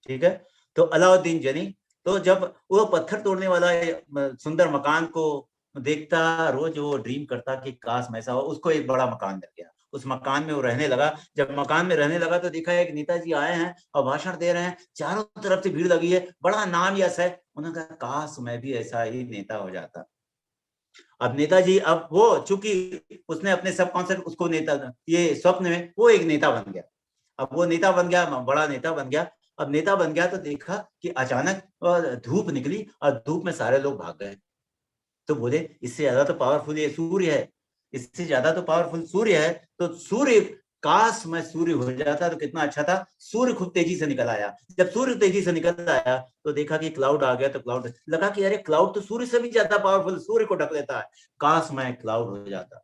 ठीक है, तो अलाउद्दीन जनी तो जब वो पत्थर तोड़ने वाला सुंदर मकान को देखता, रोज वो ड्रीम करता कि काश मैं ऐसा हो, उसको एक बड़ा मकान मिल गया, उस मकान में वो रहने लगा। जब मकान में रहने लगा तो देखा एक नेताजी आए हैं और भाषण दे रहे हैं, चारों तरफ से भीड़ लगी है, बड़ा नाम यश है। उन्होंने कहा काश मैं भी ऐसा ही नेता हो जाता। अब नेताजी, अब वो चूंकि उसने अपने सबकॉन्शियस उसको नेता, ये स्वप्न में वो एक नेता बन गया। अब वो नेता बन गया, बड़ा नेता बन गया। अब नेता बन गया तो देखा कि अचानक धूप निकली और धूप में सारे लोग भाग गए। तो बोले इससे ज्यादा तो पावरफुल ये सूर्य है, इससे ज्यादा तो पावरफुल सूर्य है। तो सूर्य, काश मैं सूर्य हो जाता तो कितना अच्छा था। सूर्य खूब तेजी से निकल आया। जब सूर्य तेजी से निकल आया तो देखा कि क्लाउड आ गया। तो क्लाउड लगा कि अरे क्लाउड तो सूर्य से भी ज्यादा पावरफुल, सूर्य को ढक लेता है, काश मैं क्लाउड हो जाता।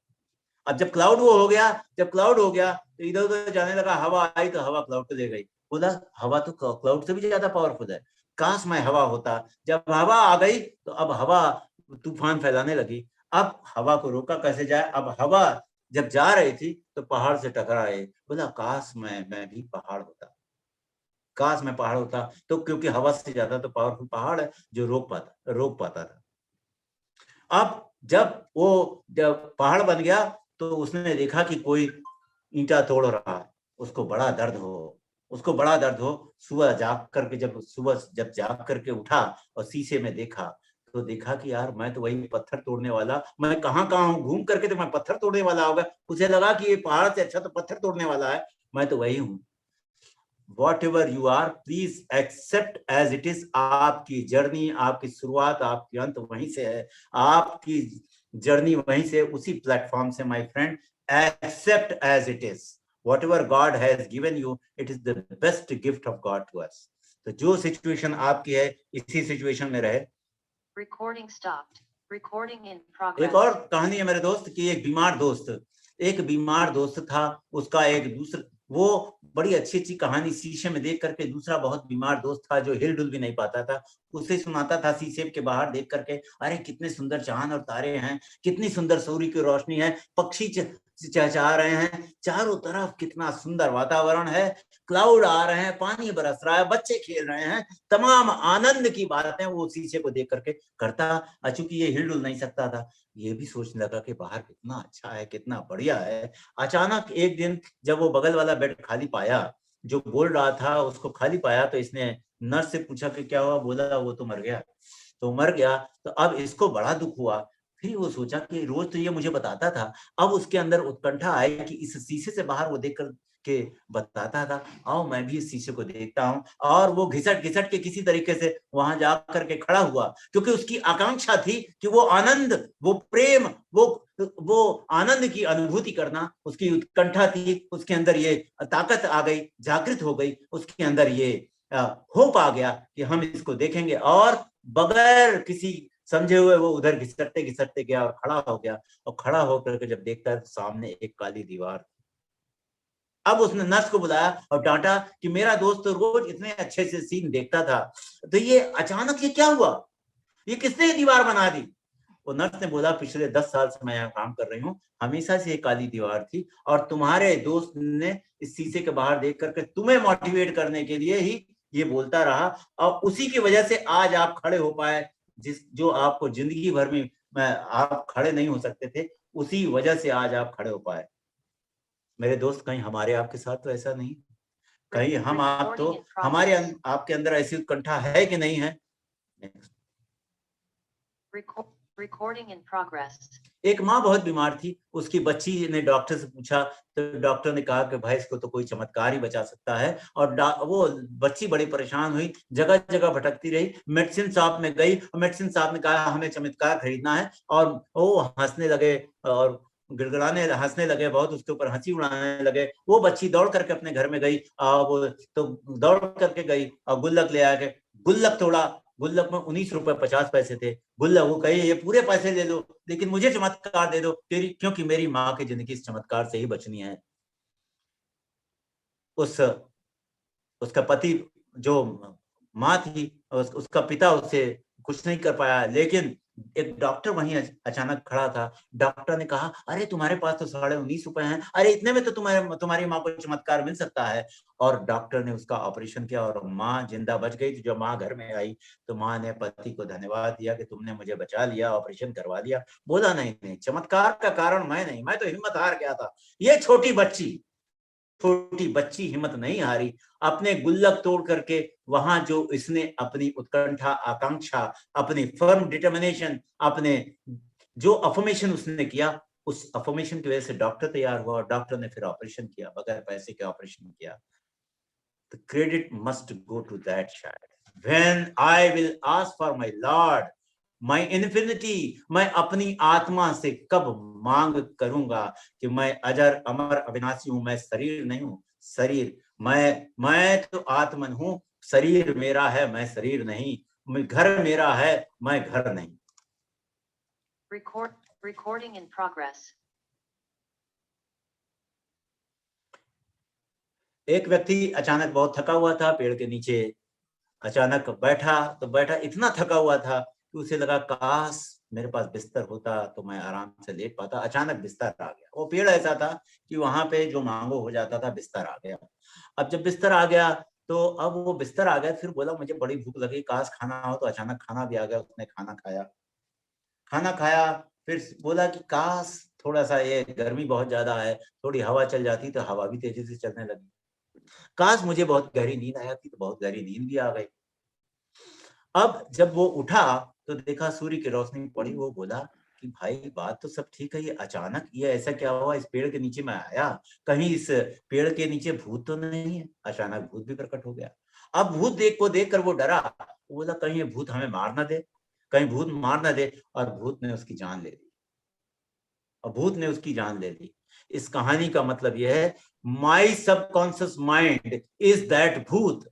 अब जब क्लाउड वो हो गया, जब क्लाउड हो गया तो इधर उधर जाने लगा, हवा आई तो हवा क्लाउड को ले गई। बोला हवा तो क्लाउड से भी ज्यादा पावरफुल है, काश मैं हवा होता। जब हवा आ गई तो अब हवा तूफान फैलाने लगी। अब हवा को रोका कैसे जाए। अब हवा जब जा रही थी तो पहाड़ से टकराए। बोला काश मैं भी पहाड़ होता, काश मैं पहाड़ होता। तो क्योंकि हवा से ज्यादा तो पावरफुल पहाड़ है जो रोक पाता था। अब जब पहाड़ बन गया तो उसने देखा कि कोई ईंटा तोड़ रहा है, उसको बड़ा दर्द हो। सुबह जब जाग करके उठा और शीशे में देखा तो देखा कि यार मैं तो वही पत्थर तोड़ने वाला, मैं कहाँ हूँ, घूम करके तो मैं पत्थर तोड़ने वाला होगा। उसे लगा कि ये पहाड़ से अच्छा तो पत्थर तोड़ने वाला है, मैं तो वही हूँ। Whatever you are, please accept as it is। आपकी जर्नी, आपकी शुरुआत, आपकी अंत वहीं से है, आपकी जर्नी वहीं से, उसी प्लेटफॉर्म से my friend. Accept as it is। Whatever God has given you, it is the best gift of God to us। तो जो सिचुएशन आपकी है इसी सिचुएशन में रहे। Recording stopped. Recording in एक progress. और कहानी है मेरे दोस्त की, एक बीमार दोस्त था। उसका एक दूसरा, वो बड़ी अच्छी कहानी शीशे में देख करके, दूसरा बहुत बीमार दोस्त था जो हिल डुल भी नहीं पाता था, उसे सुनाता था शीशे के बाहर देख करके, अरे कितने सुंदर चांद और तारे हैं, कितनी सुंदर सूर्य की रोशनी है, पक्षी चहचहा रहे हैं, चारों तरफ कितना सुंदर वातावरण है, क्लाउड आ रहे हैं, पानी बरस रहा है, बच्चे खेल रहे हैं, तमाम आनंद की बातें वो शीशे को देख करके करता। चूंकि ये हिल डुल नहीं सकता था, ये भी सोचने लगा कि बाहर कितना अच्छा है, कितना बढ़िया है। अचानक एक दिन जब वो बगल वाला बेड खाली पाया, जो बोल रहा था उसको खाली पाया, तो इसने नर्स से पूछा कि क्या हुआ। बोला वो तो मर गया। तो मर गया तो अब इसको बड़ा दुख हुआ। फिर वो सोचा कि रोज तो ये मुझे बताता था, अब उसके अंदर उत्कंठा आई कि इस शीशे से बाहर वो देख कर के बताता था, आओ मैं भी इस शीशे को देखता हूँ। और वो घिसट घिसट के किसी तरीके से वहां जा करके खड़ा हुआ, क्योंकि उसकी आकांक्षा थी कि वो आनंद, वो प्रेम, वो आनंद की अनुभूति करना, उसकी उत्कंठा थी, उसके अंदर ये ताकत आ गई, जागृत हो गई, उसके अंदर ये होप आ गया कि हम इसको देखेंगे। और बगैर किसी समझे हुए वो उधर घिसटते घिसटते गया और खड़ा हो गया। और खड़ा होकर के जब देखता है तो सामने एक काली दीवार। अब उसने नर्स को बुलाया और डांटा कि मेरा दोस्त तो रोज इतने अच्छे से सीन देखता था, तो ये अचानक ये क्या हुआ, ये किसने दीवार बना दी। वो नर्स ने बोला पिछले 10 साल से मैं यहाँ काम कर रही हूँ, हमेशा से ये काली दीवार थी, और तुम्हारे दोस्त ने इस शीशे के बाहर देख करके तुम्हें मोटिवेट करने के लिए ही ये बोलता रहा, और उसी की वजह से आज आप खड़े हो पाए, जो आपको जिंदगी भर में आप खड़े नहीं हो सकते थे, उसी वजह से आज आप खड़े हो पाए। मेरे दोस्त, कहीं हमारे आपके साथ तो ऐसा नहीं, कहीं हम आप तो हमारे आपके अंदर ऐसी उत्कंठा है कि नहीं है। Recording in progress. एक माँ बहुत बीमार थी, उसकी बच्ची ने डॉक्टर से पूछा, तो डॉक्टर ने कहा कि भाई इसको तो कोई चमत्कार ही बचा सकता है। और वो बच्ची बड़ी परेशान हुई, जगह जगह भटकती रही, मेडिसिन शॉप में गई, मेडिसिन शॉप ने कहा हमें चमत्कार खरीदना है, और वो हंसने लगे और गिड़गिड़ाने हंसने लगे, बहुत उसके ऊपर हंसी उड़ाने लगे। वो बच्ची दौड़ करके अपने घर में गई, वो तो दौड़ करके गई और गुल्लक ले आके गुल्लक तोड़ा। गुल्लक में 19 रुपए 50 पैसे थे। गुल्लक वो कही ये पूरे पैसे ले लो, लेकिन मुझे चमत्कार दे दो, क्योंकि मेरी माँ की जिंदगी इस चमत्कार से ही बचनी है। उसका पति जो माँ थी, उसका पिता उससे कुछ नहीं कर पाया, लेकिन एक डॉक्टर वहीं अचानक खड़ा था। डॉक्टर ने कहा, अरे तुम्हारे पास तो 19.5 रुपए हैं, अरे इतने में तो तुम्हारी माँ को चमत्कार मिल सकता है। और डॉक्टर ने उसका ऑपरेशन किया और माँ जिंदा बच गई। तो जब माँ घर में आई तो माँ ने पति को धन्यवाद दिया कि तुमने मुझे बचा लिया, ऑपरेशन करवा दिया। बोला, नहीं, चमत्कार का कारण मैं नहीं, मैं तो हिम्मत हार गया था। ये छोटी बच्ची हिम्मत नहीं हारी, अपने गुल्लक तोड़ करके वहां जो इसने अपनी उत्कंठा, आकांक्षा, अपनी फर्म डिटर्मिनेशन, अपने जो अफर्मेशन उसने किया, उस अफर्मेशन की वजह से डॉक्टर तैयार हुआ। डॉक्टर ने फिर ऑपरेशन किया, बगैर पैसे के ऑपरेशन किया। The credit must go to that child. When I will ask for my Lord, my infinity, मैं अपनी आत्मा से कब मांग करूंगा कि मैं अजर अमर अविनाशी हूं, मैं शरीर नहीं हूं। शरीर मैं तो आत्मन हूं, शरीर मेरा है, मैं शरीर नहीं। घर मेरा है, मैं घर नहीं। Recording in progress. एक व्यक्ति अचानक बहुत थका हुआ था, पेड़ के नीचे अचानक बैठा इतना थका हुआ था कि उसे लगा, काश मेरे पास बिस्तर होता तो मैं आराम से लेट पाता। अचानक बिस्तर आ गया। वो पेड़ ऐसा था कि वहां पे जो मांगो हो जाता था, बिस्तर आ गया। अब जब बिस्तर आ गया तो अब वो बिस्तर आ गया, फिर बोला मुझे बड़ी भूख लगी, काश खाना हो। तो अचानक खाना भी आ गया। उसने खाना खाया, फिर बोला कि काश थोड़ा सा, ये गर्मी बहुत ज्यादा है, थोड़ी हवा चल जाती तो हवा भी तेजी से चलने लगी। काश मुझे बहुत गहरी नींद आया थी, तो बहुत गहरी नींद भी आ गई। अब जब वो उठा तो देखा सूर्य की रोशनी पड़ी। वो बोला कि भाई बात तो सब ठीक है, ये अचानक ये ऐसा क्या हुआ? इस पेड़ के नीचे मैं आया, कहीं इस पेड़ के नीचे भूत तो नहीं है? अचानक भूत भी प्रकट हो गया। अब भूत देख कर वो डरा। वो बोला कहीं ये भूत हमें मार ना दे, कहीं भूत मार ना दे। और भूत ने उसकी जान ले ली। इस कहानी का मतलब यह है, माई सबकॉन्शियस माइंड इज दैट भूत।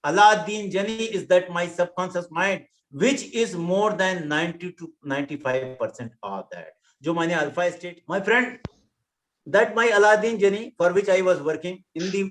Aladdin Jani is that my subconscious mind, which is more than 90 to 95% of that. जो मैंने alpha state, my friend, that my Aladdin Jani for which I was working in the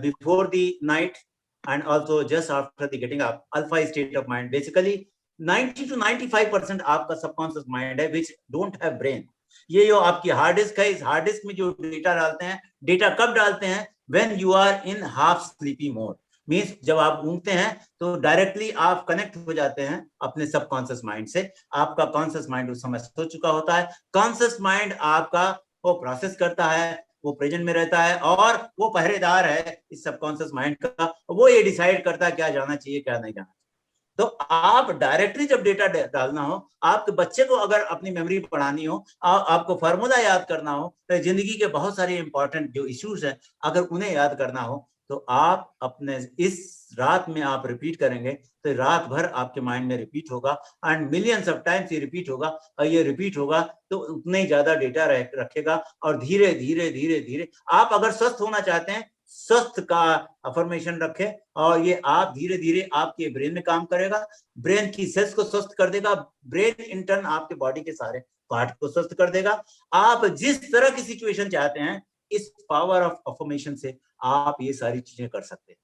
before the night and also just after the getting up, alpha state of mind, basically 90 to 95% आपका subconscious mind है, which don't have brain. ये जो आपकी hard disk है, इस hard disk में जो data डालते हैं, डेटा कब डालते हैं? When you are in half sleepy mode. Means जब आप ऊँगते हैं तो डायरेक्टली आप कनेक्ट हो जाते हैं अपने सबकॉन्शियस माइंड से। आपका कॉन्शियस माइंड उस समय सो चुका होता है। कॉन्शियस माइंड आपका वो प्रोसेस करता है, वो प्रेजेंट में रहता है और वो पहरेदार है इस सबकॉन्शियस माइंड का। वो ये डिसाइड करता है क्या जाना चाहिए, क्या नहीं जाना चाहिए। तो आप डायरेक्टली जब डेटा डालना हो, आपके बच्चे को अगर अपनी मेमोरी पढ़ानी हो, आपको फार्मूला याद करना हो, तो जिंदगी के बहुत सारे इंपॉर्टेंट जो इश्यूज हैं अगर उन्हें याद करना हो, तो आप अपने इस रात में आप रिपीट करेंगे तो रात भर आपके माइंड में रिपीट होगा एंड मिलियंस ऑफ टाइम्स ये रिपीट होगा। और ये रिपीट होगा तो उतना ही ज्यादा डेटा रखेगा और धीरे धीरे आप अगर स्वस्थ होना चाहते हैं, स्वस्थ का अफर्मेशन रखें और ये आप धीरे धीरे आपके ब्रेन में काम करेगा, ब्रेन की सेल्स को स्वस्थ कर देगा, ब्रेन इंटर्न आपके बॉडी के सारे पार्ट को स्वस्थ कर देगा। आप जिस तरह की सिचुएशन चाहते हैं, इस पावर ऑफ अफर्मेशन से आप ये सारी चीजें कर सकते हैं।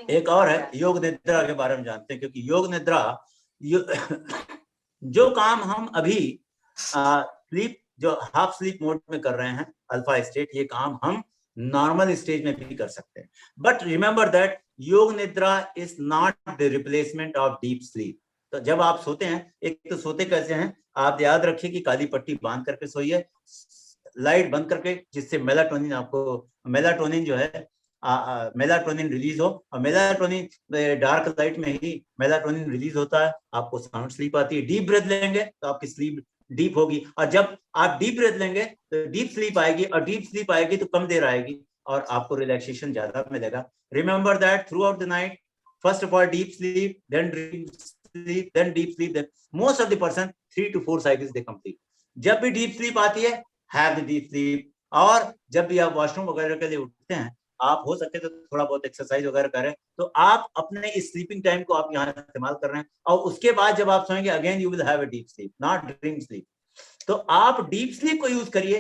एक और है, योग निद्रा के बारे में जानते हैं, क्योंकि योग निद्रा जो काम हम अभी स्लीप जो हाफ स्लीप मोड में कर रहे हैं, अल्फा स्टेट, ये काम हम नॉर्मल स्टेज में भी कर सकते हैं। बट रिमेंबर दैट योग निद्रा is not the replacement of deep sleep. तो जब आप सोते हैं, एक तो सोते कैसे हैं, आप याद रखिए कि काली पट्टी बांध करके सोइए, लाइट बंद करके, जिससे मेलाटोनिन जो है मेलाटोनिन रिलीज हो। और मेलाटोनिन डार्क लाइट में ही मेलाटोनिन रिलीज होता है, आपको साउंड स्लीप आती है। डीप ब्रेथ लेंगे तो आपकी स्लीप डीप होगी, और जब आप डीप ब्रेथ लेंगे तो डीप स्लीप आएगी, और डीप स्लीप आएगी तो कम देर आएगी और आपको रिलैक्सेशन ज्यादा मिलेगा। Remember that throughout the night, first of all deep sleep, then deep sleep, then most of the person 3 to 4 cycles they complete. जब भी डीप स्लीप आती है, हैव द डीप स्लीप। और जब भी आप वॉशरूम वगैरह के लिए उठते हैं, आप हो सके तो थोड़ा बहुत एक्सरसाइज वगैरह करें, तो आप अपने इस स्लीपिंग टाइम को आप यहाँ इस्तेमाल कर रहे हैं। और उसके बाद जब आप सोएंगे, again you will have a deep sleep, not dream sleep. तो आप डीप स्लीप को यूज करिए,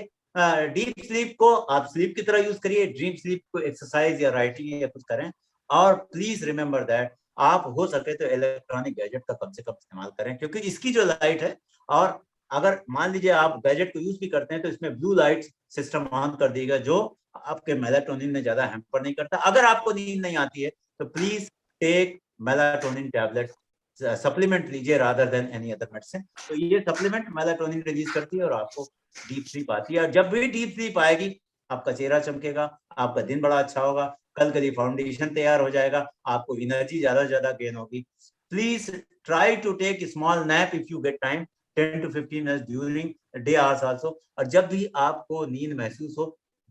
डीप स्लीप को आप स्लीप की तरह यूज करिए, ड्रीम स्लीप को एक्सरसाइज या राइटिंग या कुछ करें। और प्लीज रिमेंबर दैट आप हो सके तो इलेक्ट्रॉनिक गैजेट का कम से कम इस्तेमाल करें, क्योंकि इसकी जो लाइट है, और अगर मान लीजिए आप गैजेट को यूज भी करते हैं तो इसमें ब्लू लाइट सिस्टम ऑन कर दीजिएगा, जो आपके मेलाटोनिन में ज्यादा हैम्पर नहीं करता। अगर आपको नींद नहीं आती है तो please take melatonin tablet, supplement लीजिए rather than any other medicine. तो ये सप्लीमेंट मेलाटोनिन रिलीज करती है और आपको डीप स्लीप आती है। और जब भी डीप स्लीप आएगी आपका चेहरा चमकेगा, आपका दिन बड़ा अच्छा होगा, कल के लिए फाउंडेशन तैयार हो जाएगा, आपको एनर्जी ज्यादा से ज्यादा गेन होगी। Please try to take small nap if you get time, 10 to 15 minutes during day hours also। और जब भी आपको नींद महसूस हो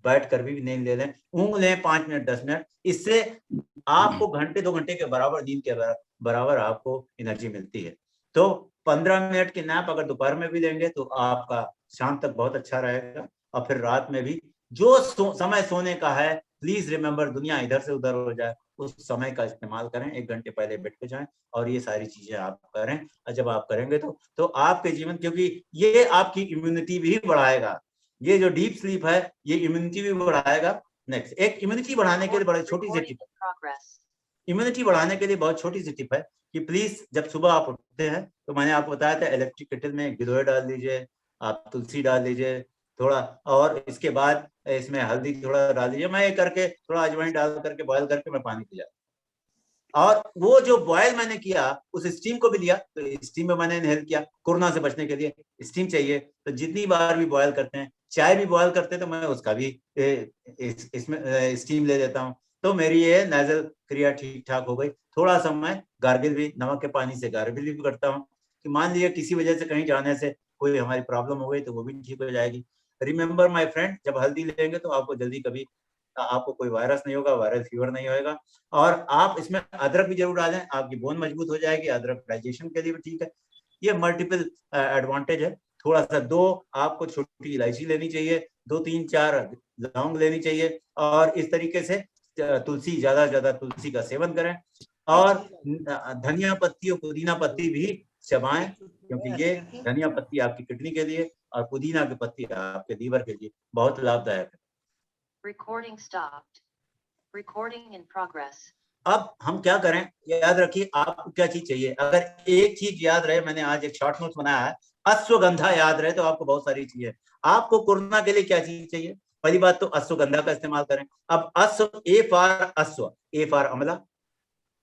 बैठ कर भी नींद ले लें, ऊँग लें 5 मिनट 10 मिनट, इससे आपको घंटे 2 घंटे के बराबर नींद के बराबर आपको एनर्जी मिलती है। तो 15 मिनट की नैप अगर दोपहर में भी लेंगे तो आपका शाम तक बहुत अच्छा रहेगा। और फिर रात में भी जो समय सोने का है, प्लीज रिमेम्बर, दुनिया इधर से उधर हो जाए उस समय का इस्तेमाल करें, 1 घंटे पहले बेड पे जाएं और ये सारी चीजें आप करें। और जब आप करेंगे तो आपके जीवन, क्योंकि ये आपकी इम्यूनिटी भी बढ़ाएगा, ये जो डीप स्लीप है ये इम्यूनिटी भी बढ़ाएगा। नेक्स्ट, एक इम्यूनिटी बढ़ाने के लिए बड़ी छोटी सी टिप, इम्यूनिटी बढ़ाने के लिए बहुत छोटी सी टिप है कि प्लीज जब सुबह आप उठते हैं तो मैंने आपको बताया था इलेक्ट्रिक केटल में गिलोय डाल दीजिए, आप तुलसी डाल दीजिए थोड़ा, और इसके बाद इसमें हल्दी थोड़ा डाल दीजिए, मैं ये करके थोड़ा अजवाइन डाल करके बॉयल करके मैं पानी पी जाता। और वो जो बॉयल मैंने किया उस स्टीम को भी लिया, तो स्टीम में मैंने इनहेल किया। कोरोना से बचने के लिए स्टीम चाहिए, तो जितनी बार भी बॉयल करते हैं, चाय भी बॉयल करते हैं तो मैं उसका भी इसमें स्टीम ले लेता हूँ। तो मेरी ये नेजल क्रिया ठीक ठाक हो गई। थोड़ा सा मैं गार्गिल भी, नमक के पानी से गार्गिल भी करता हूँ कि मान लीजिए किसी वजह से कहीं जाने से कोई हमारी प्रॉब्लम हो गई तो वो भी ठीक हो जाएगी। रिमेंबर माय फ्रेंड, जब हल्दी लेंगे तो आपको जल्दी कभी आपको कोई वायरस नहीं होगा, वायरल फीवर नहीं होगा। और आप इसमें अदरक भी जरूर डालें, आपकी बोन मजबूत हो जाएगी, अदरक डाइजेशन के लिए भी ठीक है। ये मल्टीपल एडवांटेज है। थोड़ा सा 2 आपको छोटी इलायची लेनी चाहिए, 2-3-4 लौंग लेनी चाहिए, और इस तरीके से तुलसी, ज्यादा से ज्यादा तुलसी का सेवन करें। और धनिया पत्ती और पुदीना पत्ती भी चबाएं, क्योंकि ये धनिया पत्ती आपकी किडनी के लिए और पुदीना की पत्ती आपके लीवर के लिए बहुत लाभदायक है। Recording stopped. Recording in progress. अब हम क्या करें, याद रखिए आपको क्या चीज चाहिए। अगर एक चीज याद रहे, मैंने आज एक शॉर्ट नोट बनाया है, अश्वगंधा याद रहे तो आपको बहुत सारी चीजें। आपको कोरोना के लिए क्या चीज चाहिए? पहली बात तो अश्वगंधा का इस्तेमाल करें। अब अश्व, ए फॉर अश्व, ए फॉर अमला,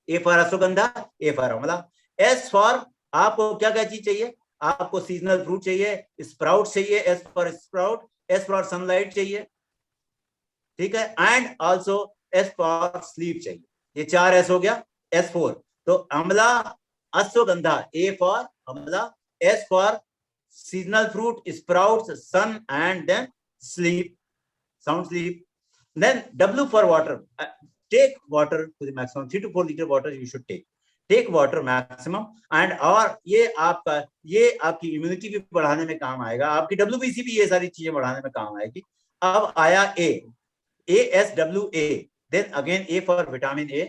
A for ashwagandha, A for amla. S for आपको क्या क्या चीज चाहिए? आपको सीजनल फ्रूट चाहिए, स्प्राउट चाहिए, S for sprout, S for sunlight चाहिए, ठीक है, and also S for sleep चाहिए। ये 4 एस हो गया। एस 4 तो amla, ashwagandha, A for amla, S for seasonal fruit, sprouts, sun, and then sleep, sound sleep. Then W for water. Take water to the maximum. 3 to 4 liter water you should take. Take water maximum. And और ये आपकी immunity भी बढ़ाने में काम आएगा, आपकी WBC भी, ये सारी चीजें बढ़ाने में काम आएगी। अब आया A, ASWA. Then again A for vitamin A.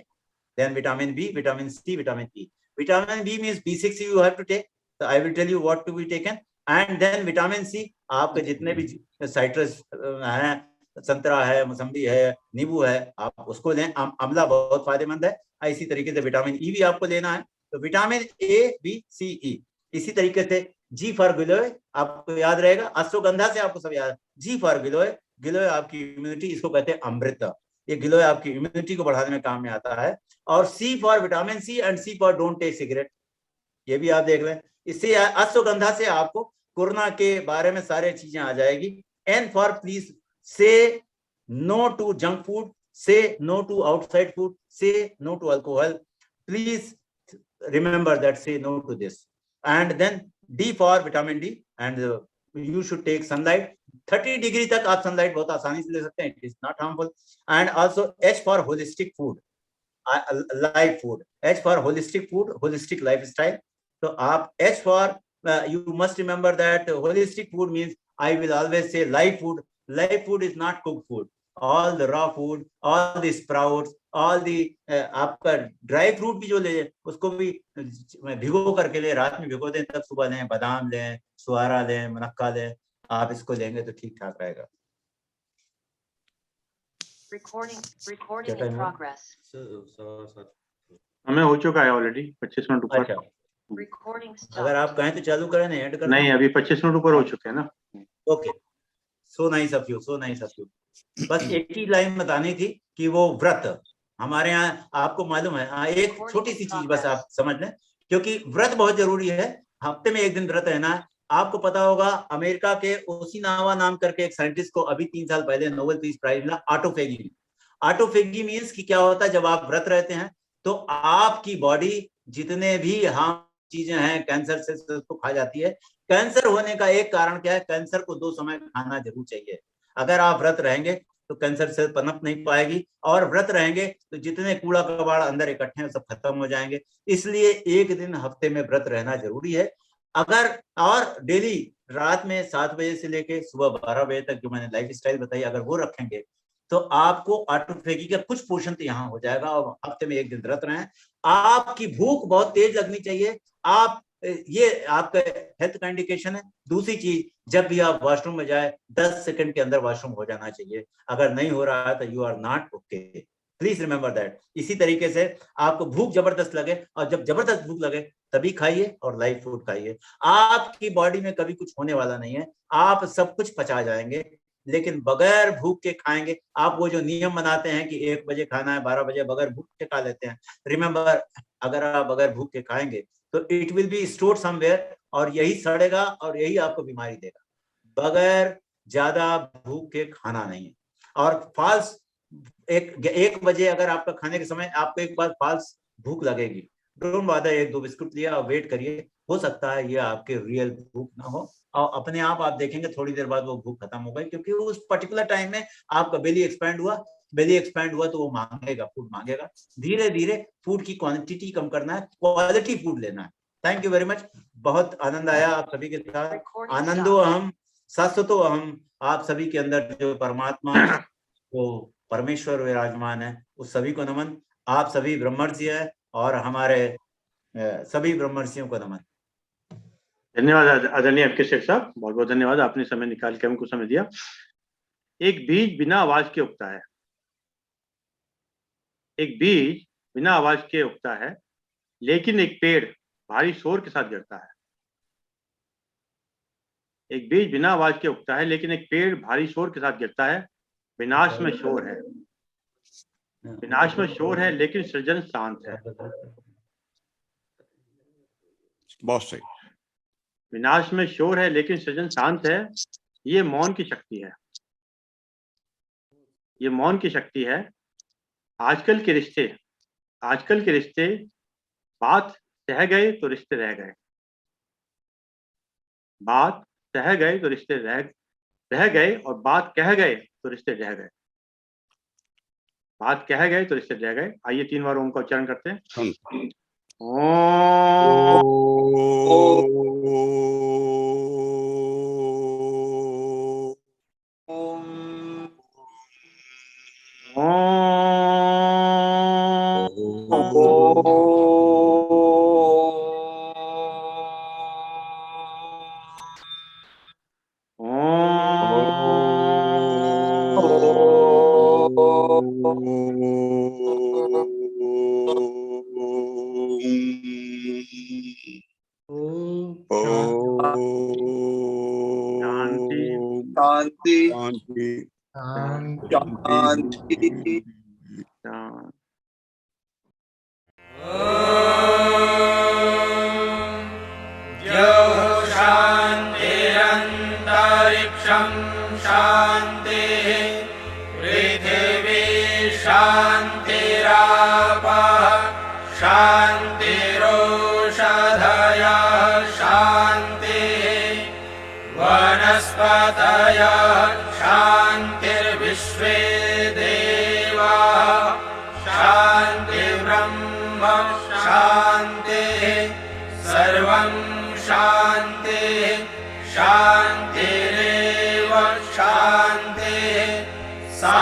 Then vitamin B, vitamin C, vitamin E. Vitamin B means B6 you have to take. So I will tell you what to be taken. And then vitamin C, आपके जितने भी citrus हैं, संतरा है, मौसम्बी है, नींबू है, आप उसको लें। अमला बहुत फायदेमंद है। इसी तरीके से विटामिन ई भी आपको लेना है। तो विटामिन ए, बी, सी, ई। इसी तरीके से जी फॉर गिलोय आपको याद रहेगा, अश्वगंधा से आपको सब याद। जी फॉर गिलोय, गिलोय आपकी इम्यूनिटी, इसको कहते हैं अमृत। ये गिलोय आपकी इम्यूनिटी को बढ़ाने में काम में आता है। और C for vitamin C, and C for don't take cigarette, ये भी आप देख लें। इससे अश्वगंधा से आपको कोरोना के बारे में सारी चीजें आ जाएगी। N for please say no to junk food, say no to outside food, say no to alcohol. Please remember that, say no to this. And then D for vitamin D, and you should take sunlight. 30 degree तक आप sunlight बहुत आसानी से ले सकते हैं, it is not harmful. And also H for holistic food, life food. H for holistic food, holistic lifestyle. So आप H for you must remember that holistic food means, I will always say live food. Live food is not cooked food. All the raw food, all the sprouts, all the आपका dry fruit भी जो ले उसको भी भिगो करके ले, रात में भिगो दें तब सुबह लें। बादाम लें, सुहारा लें, मुनक्का लें, आप इसको लेंगे तो ठीक ठाक रहेगा। Recording in progress. हमें हो चुका है ऑलरेडी 25 मिनट ऊपर। अच्छा, Recording अगर stopped. आप कहें तो चालू करें, नहीं एंड कर नहीं, अभी 25 मिनट ऊपर हो चुके हैं ना। Okay, so nice of you, so nice of you. बस एक ही लाइन बतानी थी कि वो व्रत हमारे यहाँ, आपको मालूम है, एक छोटी सी चीज बस आप समझ लें, क्योंकि व्रत बहुत जरूरी है। हफ्ते में एक दिन व्रत रहना है। आपको पता होगा अमेरिका के ओशिनावा नाम करके एक साइंटिस्ट को अभी 3 साल पहले नोबेल पीस प्राइज मिला, ऑटोफेगी। ऑटोफेगी मीन्स कि क्या होता है, जब आप व्रत रहते हैं तो आपकी बॉडी जितने भी हार्म चीजें हैं कैंसर से उसको खा जाती है। कैंसर होने का एक कारण क्या है, कैंसर को 2 समय खाना जरूर चाहिए। अगर आप व्रत रहेंगे तो कैंसर से पनप नहीं पाएगी, और व्रत रहेंगे तो जितने कूड़ा कबाड़ अंदर इकट्ठे हैं सब खत्म हो जाएंगे। इसलिए एक दिन हफ्ते में व्रत रहना जरूरी है। अगर और डेली रात में 7 बजे से लेके सुबह 12 बजे तक जो मैंने लाइफ स्टाइल बताई, अगर वो रखेंगे तो आपको ऑटोफेगी का कुछ पोर्शन तो यहाँ हो जाएगा, और हफ्ते में एक दिन व्रत रहें। आपकी भूख बहुत तेज लगनी चाहिए। आप ये आपका हेल्थ का इंडिकेशन है। दूसरी चीज, जब भी आप वॉशरूम में जाए 10 सेकंड के अंदर वॉशरूम हो जाना चाहिए। अगर नहीं हो रहा है तो you are not okay, please remember that. इसी तरीके से आपको भूख जबरदस्त लगे, और जब जबरदस्त भूख लगे तभी खाइए और लाइट फूड खाइए। आपकी बॉडी में कभी कुछ होने वाला नहीं है, आप सब कुछ पचा जाएंगे, लेकिन बगैर भूख के खाएंगे। आप वो जो नियम बनाते हैं कि 1 बजे खाना है, 12 बजे बगैर भूख के खा लेते हैं, रिमेंबर, अगर आप बगैर भूख के खाएंगे तो it will be stored somewhere, और यही सड़ेगा और यही आपको बीमारी देगा। बगैर ज्यादा भूख के खाना नहीं है। और फाल्स 1 बजे अगर आपका खाने के समय आपको एक बार फाल्स भूख लगेगी, डोंट बॉदर, 1-2 बिस्कुट लिया और वेट करिए। हो सकता है ये आपके रियल भूख ना हो, और अपने आप देखेंगे थोड़ी देर बाद वो भूख खत्म हो गई, क्योंकि उस पर्टिकुलर टाइम में आपका बेली एक्सपैंड हुआ तो वो मांगेगा, फूड मांगेगा। धीरे धीरे फूड की क्वांटिटी कम करना है, क्वालिटी फूड लेना है। थैंक यू वेरी मच, बहुत आनंद आया आप सभी के साथ। आनंदो अहम शाश्वतो अहम, आप सभी के अंदर जो परमात्मा वो परमेश्वर विराजमान है, उस सभी को नमन। आप सभी ब्रह्मर्षि है, और हमारे सभी ब्रह्मर्षियों को नमन। धन्यवाद आदरणीय एमके सेठ साहब, बहुत बहुत धन्यवाद, आपने समय निकाल के हमको समय दिया। एक बीज बिना आवाज के उगता है, एक बीज बिना आवाज के उगता है, लेकिन एक पेड़ भारी शोर के साथ गिरता है। एक बीज बिना आवाज के उगता है, लेकिन एक पेड़ भारी शोर के साथ गिरता है। विनाश में शोर है, विनाश में शोर है, लेकिन सृजन शांत है। बहुत सही। विनाश में शोर है लेकिन सृजन शांत है। ये मौन की शक्ति है, ये मौन की शक्ति है। आजकल के रिश्ते बात सह गए तो रिश्ते रह गए, बात सह गए तो रिश्ते रह गए, और बात कह गए तो रिश्ते रह गए, बात कह गए तो रिश्ते रह गए। आइए 3 बार ओम का उच्चारण करते हैं। ओम। शांतिरेव शांति सा